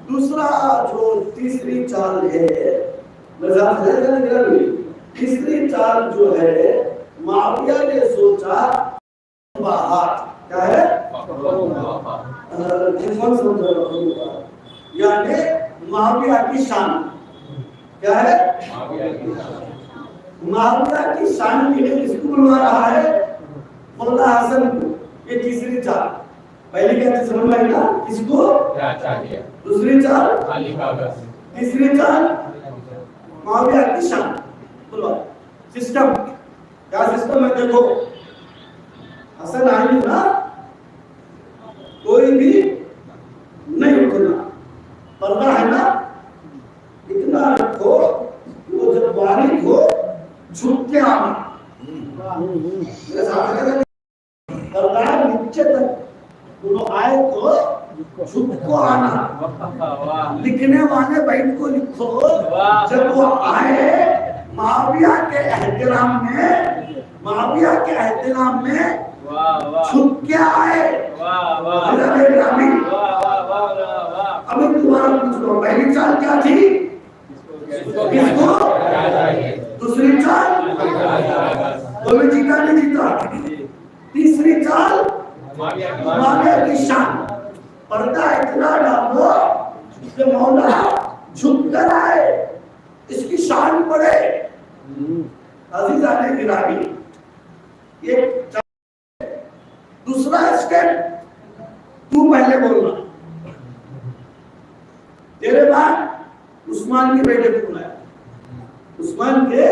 دوسرا جو تیسری چال ہے نظر ہے تیسری چال جو ہے معاویہ نے سوچا باہر کیا ہے یعنی معاویہ کی شان کیا ہے. معاویہ کی شان کے لیے کس کو بلوا رہا ہے؟ مولا حسن کو. یہ تیسری چال. پہلی کیا سمجھ میں آئی نا کس کو دوسری چال تیسری چال معاویہ کی شان بلوا. سسٹم کیا سسٹم ہے دیکھو. حسن آئی نا کوئی بھی نہیں اٹھنا. پردہ ہے نا اتنا رکھو وہ جب باریک ہو جھک کے آنا. پردہ نیچے تک دونوں آئے تو جھک کو آنا. لکھنے والے بیٹھ کو لکھو. جب وہ آئے معاویہ کے احترام میں چھپ کے آئے. اب دوبارہ پوچھ لو پہلی چال کیا تھی؟ کس کو؟ دوسری چال کوئی جیتا نہیں جیتا. تیسری چال معاویہ کی شان. پردہ اتنا ڈالو کہ مولا جھک کر آئے اس کی شان پڑے. عزیزان گرامی یہ دوسرا اسٹیپ تو پہلے بولنا. تیرے بعد عثمان کے بیٹے کو بلایا. عثمان کے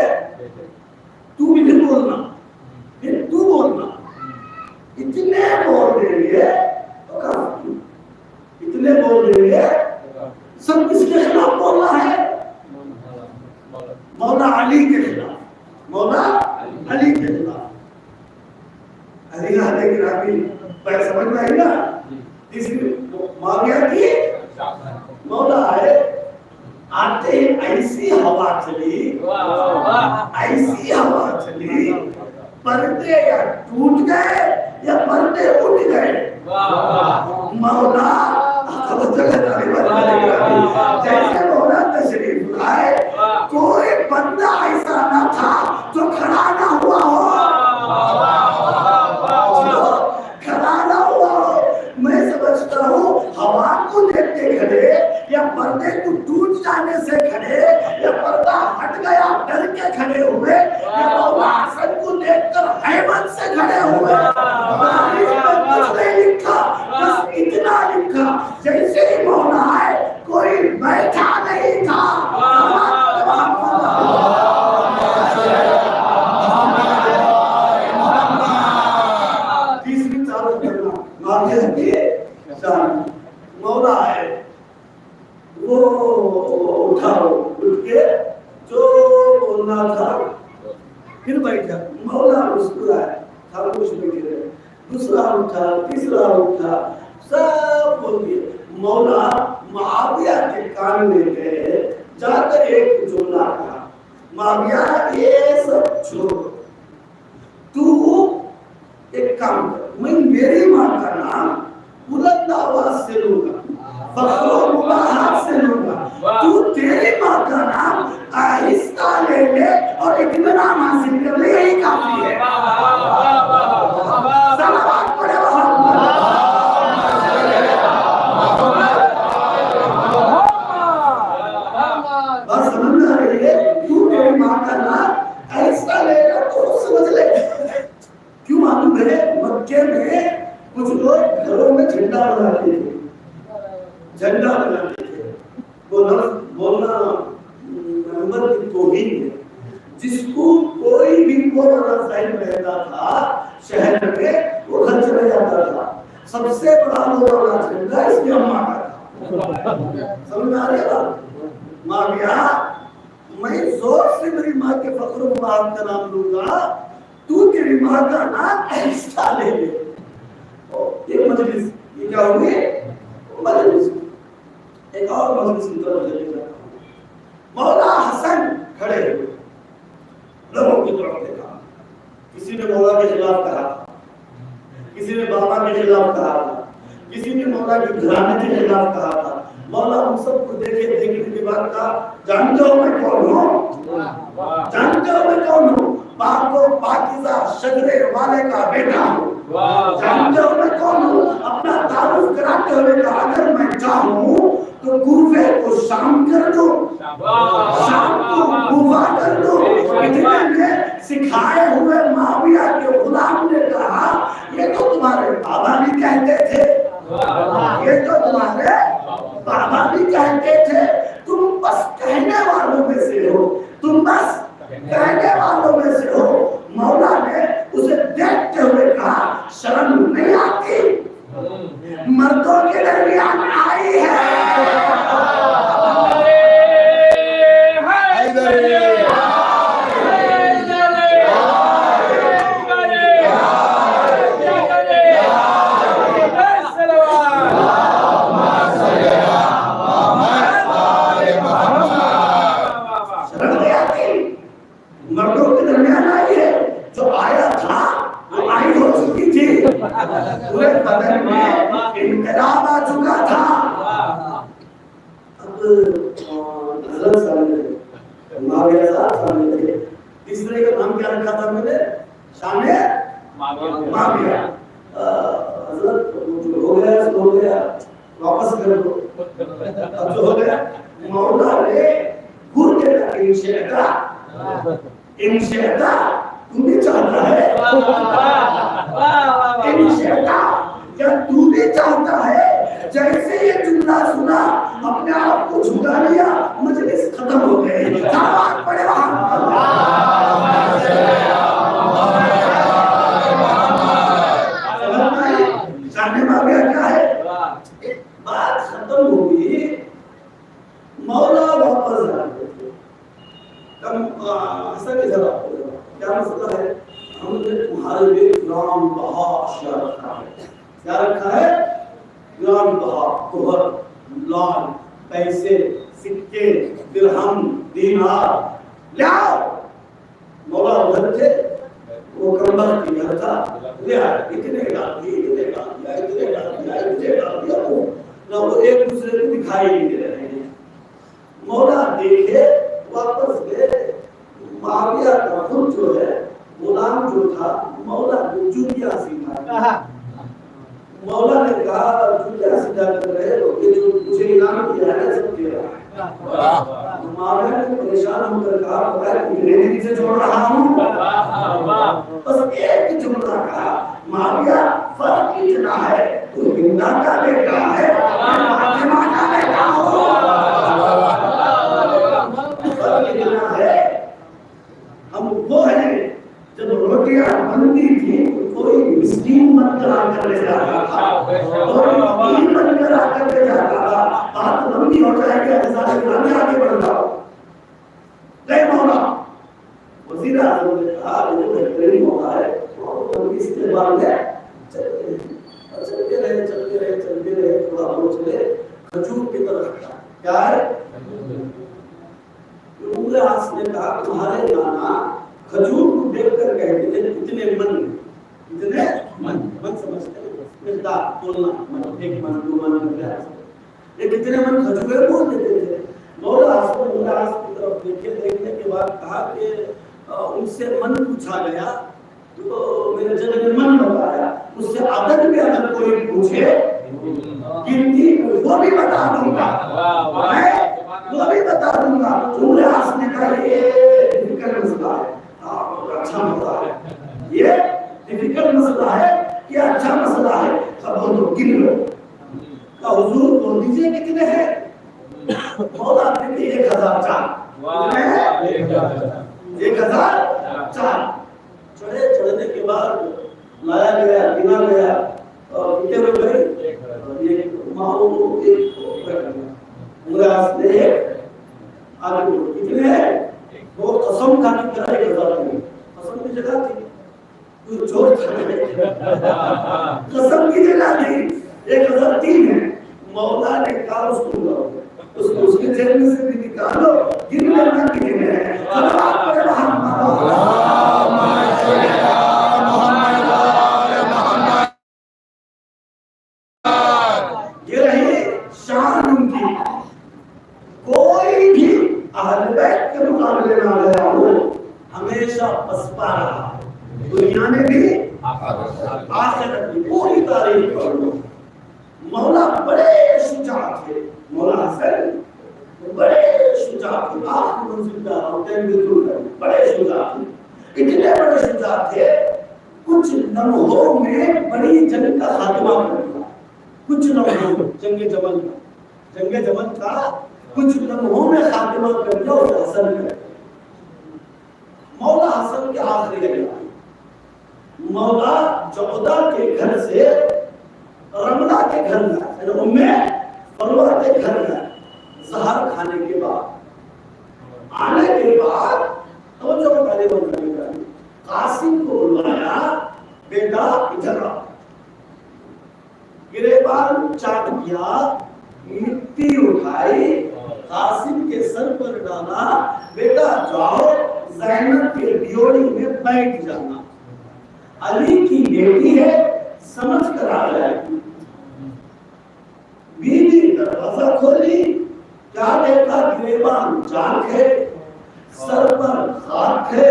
تو بھی پھر بولنا پھر تو بولنا. اتنے بول رہے ہیں اتنے بول رہے ہیں سب کس کے خلاف بولنا ہے؟ مولا علی کے خلاف. مولا علی کے خلاف. علی علیہ گرامی پر سمجھ میں آئی نا. تیسری معاویہ کی مولا آئے آتے ایسی ہوا چلی پردے یا ٹوٹ گئے یا پردے اٹھ گئے. مولا جیسے مولا تشریف لائے کوئی بندہ ایسا نہ تھا جو کھڑا نہ ہوا ہو، کھڑا نہ ہوا ہو۔ میں سمجھتا ہوں ہوا کو دیکھتے کھڑے یا پردے کو ٹوٹ جانے سے کھڑے یا پردہ ہٹ گیا ڈر کے کھڑے ہوئے یا مولا حسن کو دیکھ کر حیبت سے کھڑے ہوئے، تاریخ میں کچھ نہیں لکھا، بس اتنا لکھا جیسے ہی مولا آئے کوئی بیٹھا نہیں تھا۔ تیسری تعارف کرنا ماضی کے شان مولا آئے، وہ اٹھاؤ، اٹھ کے جو بولنا تھا پھر بیٹھا، مولا مسکرائے، خاموش بیٹھے رہے، دوسرا اٹھا، تیسرا اٹھا، سب بول دیے۔ مولا معاویہ کے کان میں گئے، جا کر ایک جملہ کہا، معاویہ یہ سب چھوڑ، تو ایک کام کر، میں میری ماں کا نام بلند آواز سے لوں گا، فخر و مباحت سے لوں گا، تو تیری ماں کا نام آہستہ لے لے اور اطمینان حاصل کر لے، یہی کافی ہے۔ صلوات پڑھے بس سمجھ آ رہی ہے، تو تیری ماں کا نام آہستہ لے کر تو سمجھ لے۔ کیوں معلوم ہے؟ مکے میں کچھ لوگ گھروں میں جھنڈا بناتے تھے، جھنڈا بناتے تھے، وہ لفظ بولنا محمد کی توہین ہے۔ جس کو کوئی بھی کورونا سائن رہتا تھا شہر میں، وہ گھر چلے جاتا تھا، سب سے بڑا کورونا جھنڈا اس کی اماں کا تھا۔ سمجھ آ رہی ہے؟ معاویہ میں زور سے میری ماں کے فخر و مباحت کا نام لوں گا، تو تیری ماں کا نام آہستہ لے لے۔ ایک مجلس، یہ کیا ہوئی؟ مجلس، ایک اور مجلس کی طرف لے جاتا ہوں۔ مولا حسن کھڑے ہوئے، لوگوں کی طرف دیکھا، کسی نے مولا کے خلاف کہا، کسی نے بابا کے خلاف کہا تھا، کسی نے مولا کے گھرانے کے خلاف کہا تھا۔ مولا ہم سب کو دیکھنے کے بعد کہا، جانتے ہو میں کون ہوں؟ جانتے ہو میں کون ہوں؟ پاک و پاکیزہ شجرے والے کا بیٹا ہوں۔ جانتے ہو میں کون ہوں؟ اپنا تعارف کراتے ہوئے کہا، اگر میں چاہوں تو کوفے کو شام کر دو، شام کو کوفہ کر دو۔ اتنے میں سکھائے ہوئے معاویہ کے غلام نے کہا، یہ تو تمہارے بابا بھی کہتے تھے، یہ تو تمہارے بابا بھی کہتے تھے، تم بس کہنے والوں میں سے ہو، تم بس کہنے والوں میں سے ہو۔ مولا نے اسے دیکھتے ہوئے کہا، شرم نہیں آتی؟ مردوں کے درمیان آئی ہے۔ مردوں کے درمیان آئی ہے، جو آیا تھا وہ آئی ہو چکی تھی، پورے بدن میں انقلاب آ چکا تھا۔ اب حضرت سامنے تھے، معاویہ صاحب سامنے تھے، تیسرے کا نام کیا رکھا تھا میں نے؟ شان معاویہ۔ حضرت جو ہو گیا سو ہو گیا، واپس کر دو۔ اب جو ہو گیا، مولا نے گر کے ان شہدہ تو بھی چاہتا ہے، ان شہدہ کیا تو بھی چاہتا ہے؟ جیسے یہ جملہ سنا اپنے آپ کو جھکا لیا، مجلس ختم ہو گئے۔ دعوات پڑے جانے معاویہ کیا ہے؟ بات ختم ہوگی، مولا واپس آ گئے۔ حسن ادھر آؤ، کیا مسئلہ ہے؟ ہم نے تمہارے لیے گرام بہا اشیاء رکھا ہے۔ کیا رکھا ہے؟ گرام بہا، گوہر، لال، پیسے، سکے، درہم، دینار، لاؤ۔ مولا ادھر تھے، وہ کمبر کی گھر تھا اتنے ڈال دیا نہ وہ ایک دوسرے کو دکھائی نہیں دے رہے ہیں. مولا دیکھے واپس گئے. معاویہ کا خود جو ہے غلام جو تھا مولا کو جوتیاں سکھایا. مولا نے کہا جوتیاں سکھا کر رہے ہو یہ جو مجھے انعام دیا ہے سب دے رہا ہے. معاویہ نے پریشان ہو کر کہا پتا ہے میں دل سے جوڑ رہا ہوں. بس ایک جملہ کہا معاویہ فرق اتنا ہے تو ہندا کا بیٹا ہے فاطمہ کا بیٹا ہو. فرق اتنا ہے ہم وہ ہیں جب روٹیاں بنتی تھی کوئی مسکین بن کر آ کر لے جاتا تھا کوئی فقیر بن کر آ کر لے جاتا تھا. بات لمبی ہو جائے گی احساس میں آگے بڑھ جاؤ. لے مولا وزیر اعظم نے کہا یہ بہترین موقع ہے اور اس کے بعد ہے چلتے رہے تھوڑا ہو چلے کھجور کی طرف کیا ہے. عمر حاس نے کہا تمہارے نانا کھجور کو دیکھ کر کہتے تھے اتنے من سمجھتے ہیں مقدار تولنا ایک من دو من یہ کتنے من کھجوریں بول دیتے تھے. مولا حسن عمر حاس کی طرف دیکھنے کے بعد کہا کہ ان سے من پوچھا گیا تو میرے جنگ نے من بتایا. اس سے عدد بھی اگر کوئی پوچھے گنتی وہ بھی بتا دوں گا وہ بھی بتا دوں گا. عمر حاس نے کہا یہ ڈیفیکلٹ مسئلہ ہے. اچھا مسئلہ ہے یہ ڈیفیکلٹ مسئلہ ہے یہ اچھا مسئلہ ہے. اب تو گن لو کا حضور بول دیجئے کتنے ہیں. مولا نے 1004 1004 چڑھنے کے بعد لایا گیا گنا گیا اور کتنے میں گئے یہ معاون ایک مراس نے آگے کتنے ہیں وہ قسم کھانے کی طرح 1000 تھی. قسم کی جگہ تھی کوئی چور کھانے قسم کی جگہ تھی 1003 ہے. مولا نے کہا اس کو اس کے جیب میں سے بھی نکالو گن لینا کتنے ہیں. صلوات پڑھے یہ رہی شان ان کی. کوئی بھی اہل بیت کے مقابلے میں آیا ہو ہمیشہ پسپا رہا. دنیا میں بھی آخرت بھی پوری تاریخ پڑھ لو. مولا بڑے شجاع تھے. مولا حسن بڑے شجاع تھے. آخری منزل کا بڑے شجاع تھے. اتنے بڑے شجاع تھے کچھ لمحوں میں بڑی جنگ کا خاتمہ کر دیا. کچھ لمحوں جنگ جمل کا کچھ لمحوں میں خاتمہ کر دیا. اور حسن نے مولا حسن کے آخری ایام مولا جعدہ کے گھر سے رملہ کے گھر میں ام فروہ کے گھر میں زہر کھانے کے بعد آنے کے بعد توجہ پہلے بندی کریں قاسم کو بلایا. بیٹا ادھر آ. گریبان چاٹ کیا مٹی اٹھائی قاسم کے سر پر ڈالا. بیٹا جاؤ زینب کے ڈیوڑی میں بیٹھ جانا. علی کی بیٹی ہے سمجھ کر آ جائے. بیوی دروازہ کھولی کیا دیکھا گریبان چاک ہے سر پر خاک ہے.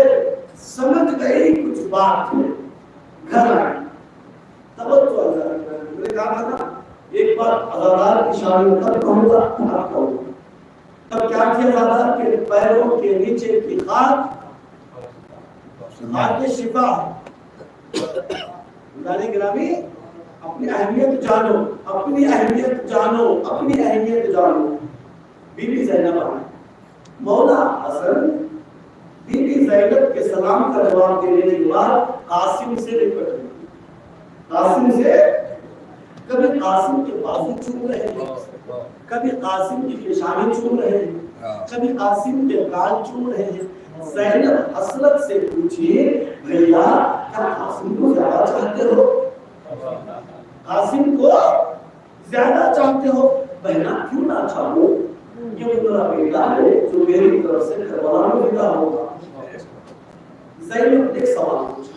سمجھ گئی کچھ بات ہے. گھر آئی توجہ میں نے کہا تھا ایک بار عزادار کی شان تب کہوں گا آپ کہوں گا. تب کیا کیا عزادار کے پیروں کے نیچے کی خاک شفا. دانے گرامی اپنی اہمیت جانو اپنی اہمیت جانو اپنی اہمیت جانو. بی بی زینب آئے. مولا حسن بی بی زینب کے سلام کا جواب دینے کے بعد قاسم سے لپٹ گئے. قاسم سے کبھی قاسم کے بازو چوم رہے ہیں کبھی قاسم کی پیشانی چوم رہے ہیں کبھی قاسم کے گال چوم رہے ہیں. زینب حسرت سے پوچھی بھیا کیا قاسم کو زیادہ چاہتے ہو. قاسم کو زیادہ چاہتے ہو. بہنا کیوں نہ چاہو یہ میرا بیٹا ہے جو میری طرف سے کربلا میں پیدا ہوگا. زینب نے ایک سوال پوچھا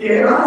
13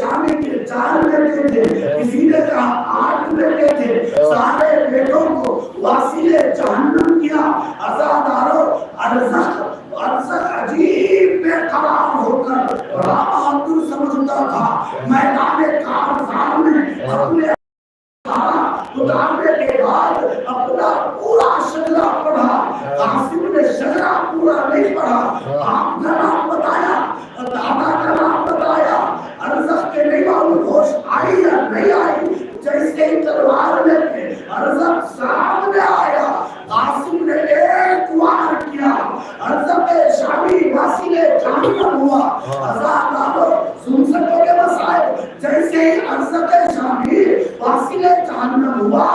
شامی کے 4 بیٹے تھے، کسی نے کہا 8 بیٹے تھے، سارے بیٹوں کو واصل جہنم کیا۔ عزادارو ارزق عجیب بے قرار ہو کر راہ بہادر سمجھتا تھا، میدان کارزار میں اپنے اتارنے کے بعد اپنا پورا شجرہ پڑھا۔ قاسم نے شجرہ پورا نہیں پڑھا، آپ کا نام بتایا، دادا کا نام بتایا، ارزق کے نہیں معلوم ہوش آئی یا نہیں آئی، جیسے ہی تلوار لے کے ارزق سامنے آیا، قاسم نے ایک وار کیا، ارزق شامی واصل جہنم ہوا۔ عزادارو سن سکو گے مسائل، جیسے ہی ارزق شامی واصل جہنم ہوا،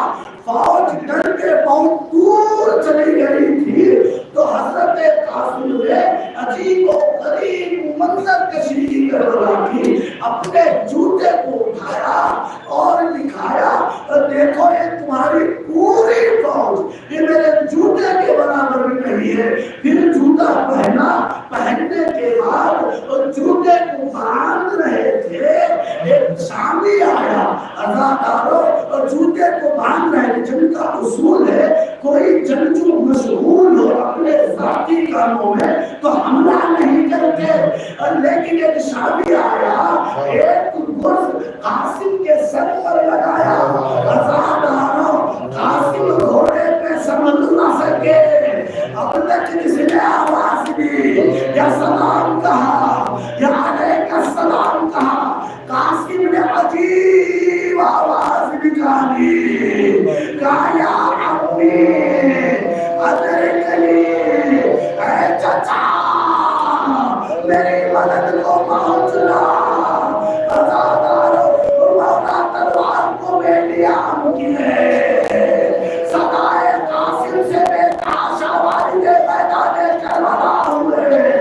فوج ڈر کے بہت دور چلی گئی تھی، تو حضرت قاسم نے عجیب و غریب منظر کشی کر رکھی، اپنے جوتے کو اٹھایا اور دکھایا، دیکھو یہ تمہاری پوری فوج، یہ میرے جوتے کے برابر بھی نہیں ہے۔ پھر جوتا پہنا، پہننے کے بعد جوتے کو باندھ رہے تھے، ایک شامی آیا۔ عزادارو جوتے کو باندھ رہے تھے، جن کا اصول ہے کوئی جنگجو مشغول ہو اپنے ذاتی کاموں میں تو حملہ نہیں کرتے، لیکن ایک شامی آیا، ایک گرز قاسم کے سر پر لگایا۔ عزادارو قاسم گھوڑے پہ سمجھ نہ سکے، اب تک کس نے آواز دی یا سلام کہا یا علیک السلام کہا، قاسم نے عجیب آواز نکالی، کہا یا عمی ادرکنی، اے چچا میری مدد کو پہنچنا۔ عزادارو مولا تلوار کو بے نیام کیے، صدائے قاسم سے بے تاش آوازیں میدان کربلا ہوئے،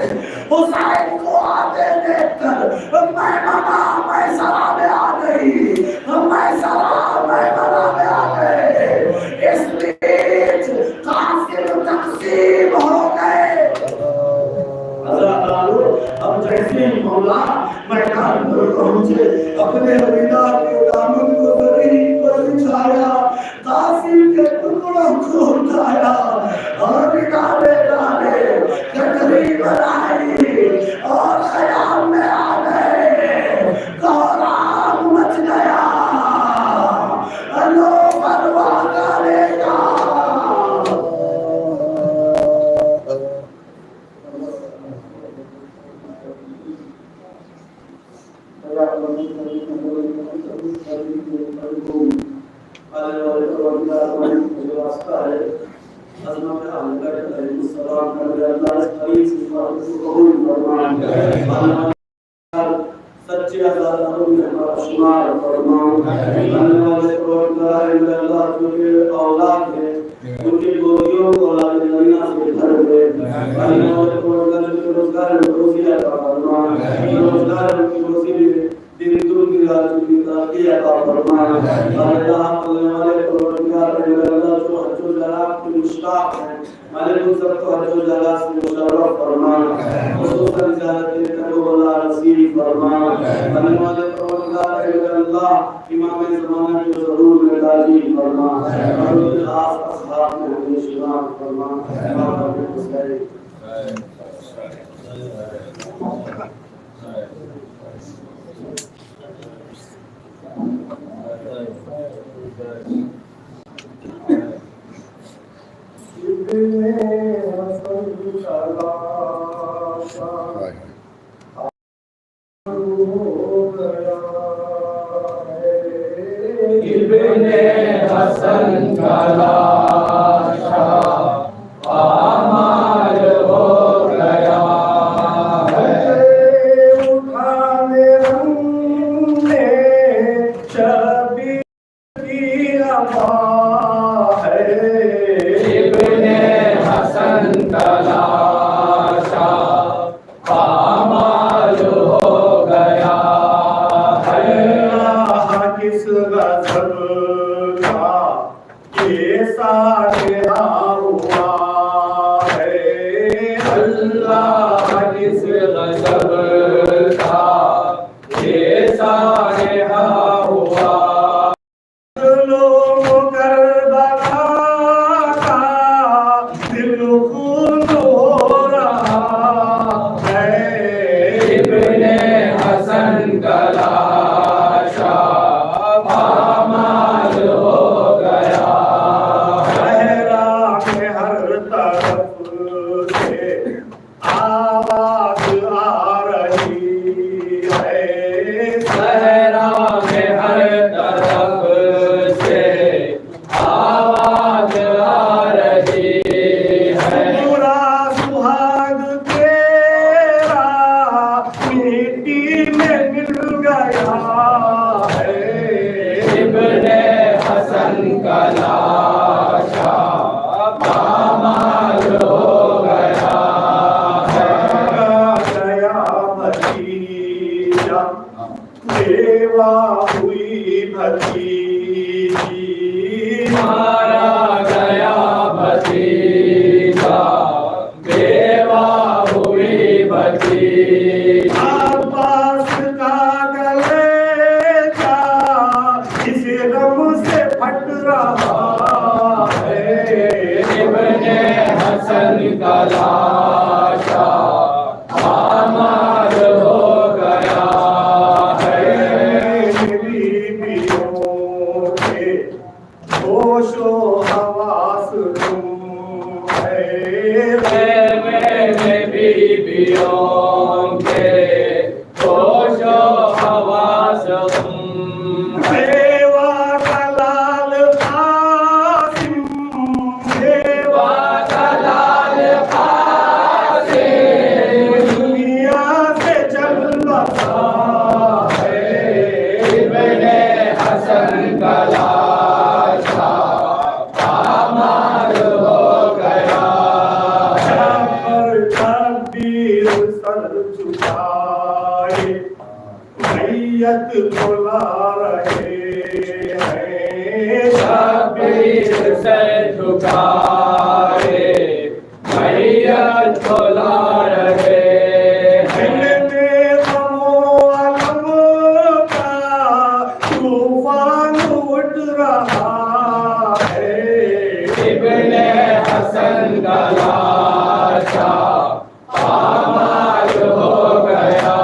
حسین کو آتے دیکھ کر میں سرا میں آ گئی، میں سرا میں آ گئے، اس بیچ قاسم تقسیم ہو گئے۔ اب جیسے مولا میدان پر پہنچے، اپنے رداء کے دامن کو زمین پر بچھایا، قاسم کے ٹکڑوں کو اٹھایا اور نکالے ڈالے، تقریب آئی اور خیال میں آ گئے، کوہرام مچ گیا، لو پرواہ کرے گا۔ سچے عزاداروں میں ہمارا شمار فرماؤ، اللہ والے پروردگار اللہ جو کہ اولاد ہے ان کی گودیوں کو اولاد نبینا سے بھر دے، اللہ والے پروردگار جو روزگار روزی عطا فرما، روزگار کی روزی دن دن کی رات کی ترقی عطا فرما، اللہ والے پروردگار اللہ جو حج و جلال کے مشتاق ہیں، مالک ان سب کو حج و جلال سے مشرف فرما، خصوصاً زیارت کرو اللہ نصیب فرما، اللہ والے پروردگار اللہ امام زمانہ کو ضرور میں تعلیم فرما، اور خاص اصحاب میں ہمیں شمار فرما، امام حسین ابن حسن کا لاشا پامال ہو گیا ہے، اٹھانے ہم نے شبیر کی روا ہے، ابن حسن کا لاشا پامال ہو گیا ہے، کس غضب کا یہ ساتھیہ ہوا ہے، اللہ کس غضب کا یہ ساتھیہ کا لاشا پامال ہو گیا ہے گیا بھتیجا بیوہ ہوئی بھتیجی مارا گیا بھتیجا بیوہ ہوئی بھتیجا عباس کا گلیجا اس غم سے پھٹ رہا ہے ابن حسن کا لاشا پامال ہو گیا ہے بیویوں کے ہوش و حواس تم ہے میرے بیویوں کے ہوش و حواس تم بیوہ کا لال قاسم بیوہ کا لال دنیا سے چل بسا ہے ابن حسن کا لاشا پامال ہو گیا پر تقدیر سر جھکائے میت بلا رہے ہیں شبیر سے جھکائے میت بلا رہے ہیں دل میں غم و علم کا طوفان اٹھ رہا ہے ابن حسن کا لاشا پامال ہو گیا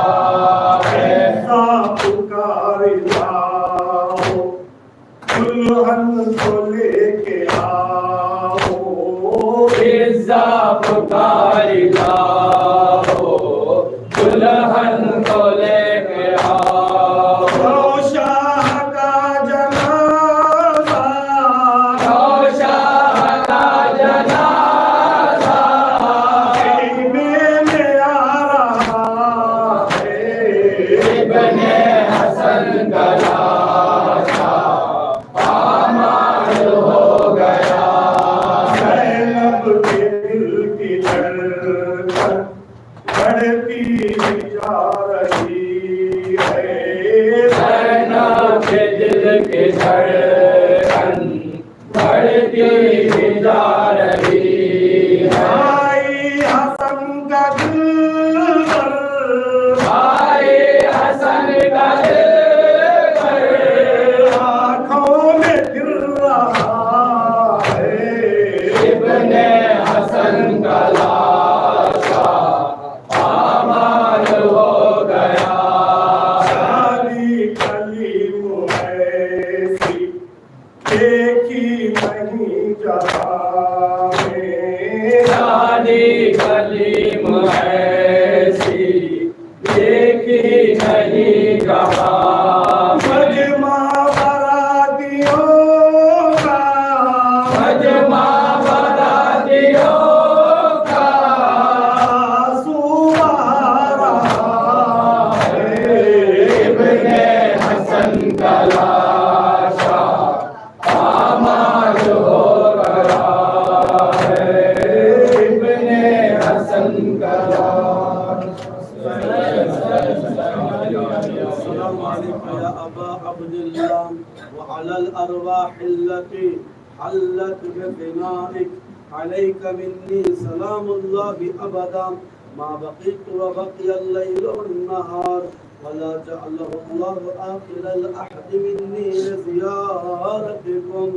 ہے ایسا پکار لاؤ دلہن کو لے کے آؤ عزا پکاری لاؤ دلہن کو لے کے آؤ شاہ کا جنازہ شاہ کا جنازہ خیمے میں آ رہا ہے ابن حسن کا لاشا پامال ہو گیا زینب کے دل کی دھڑکن بڑھتی جا رہی ہے زینب کے دل کی دھڑکن بڑھتی جا رہی ہے بھائی حسن کا دل بھائی حسن کا دل پر آنکھوں میں گر رہا ہے ابن حسن کا لاشا پامال ہو گیا شادی کلیم ایسی دیکھی نہیں جہاں میں شادی کلیم ایسی دیکھی نہیں کہاں مجمع براتیوں کا مجمع براتیوں کا آنسو آ رہا ہے ابن حسن کا لاشا پامال ہو گیا ہے ابن حسن کا السلام عليك يا أبا عبد الله وعلى الأرواح التي حلت بفنائك عليك مني سلام الله أبدا ما بقيت وبقي الليل والنهار ولا جعله الله آخر الأحد مني لزيارتكم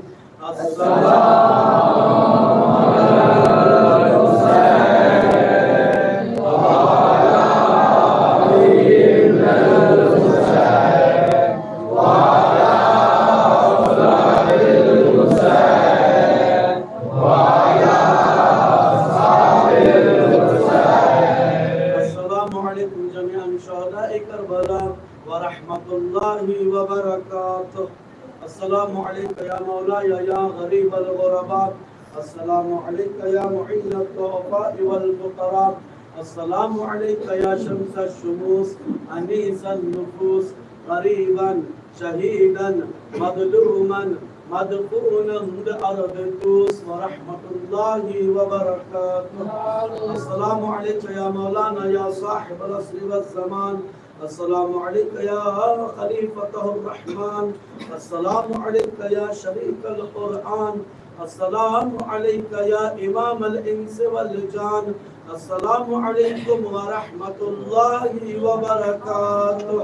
السلام عليكم جميعا شهداء كربلاء ورحمة الله وبركاته. السلام عليك يا مولاي يا غريب الغرباء. السلام عليك يا معين الضعفاء والفقراء. السلام عليك يا شمس الشموس أنيس النفوس غريبا شهيدا مظلوما مدفونا بأرض الدوس ورحمة الله وبركاته. السلام عليك يا مولانا يا صاحب العصر والزمان. السلام عليك يا خليفة الرحمن. السلام عليك يا شريك القرآن. السلام عليك يا إمام الإنس والجان. السلام عليكم ورحمة الله وبركاته.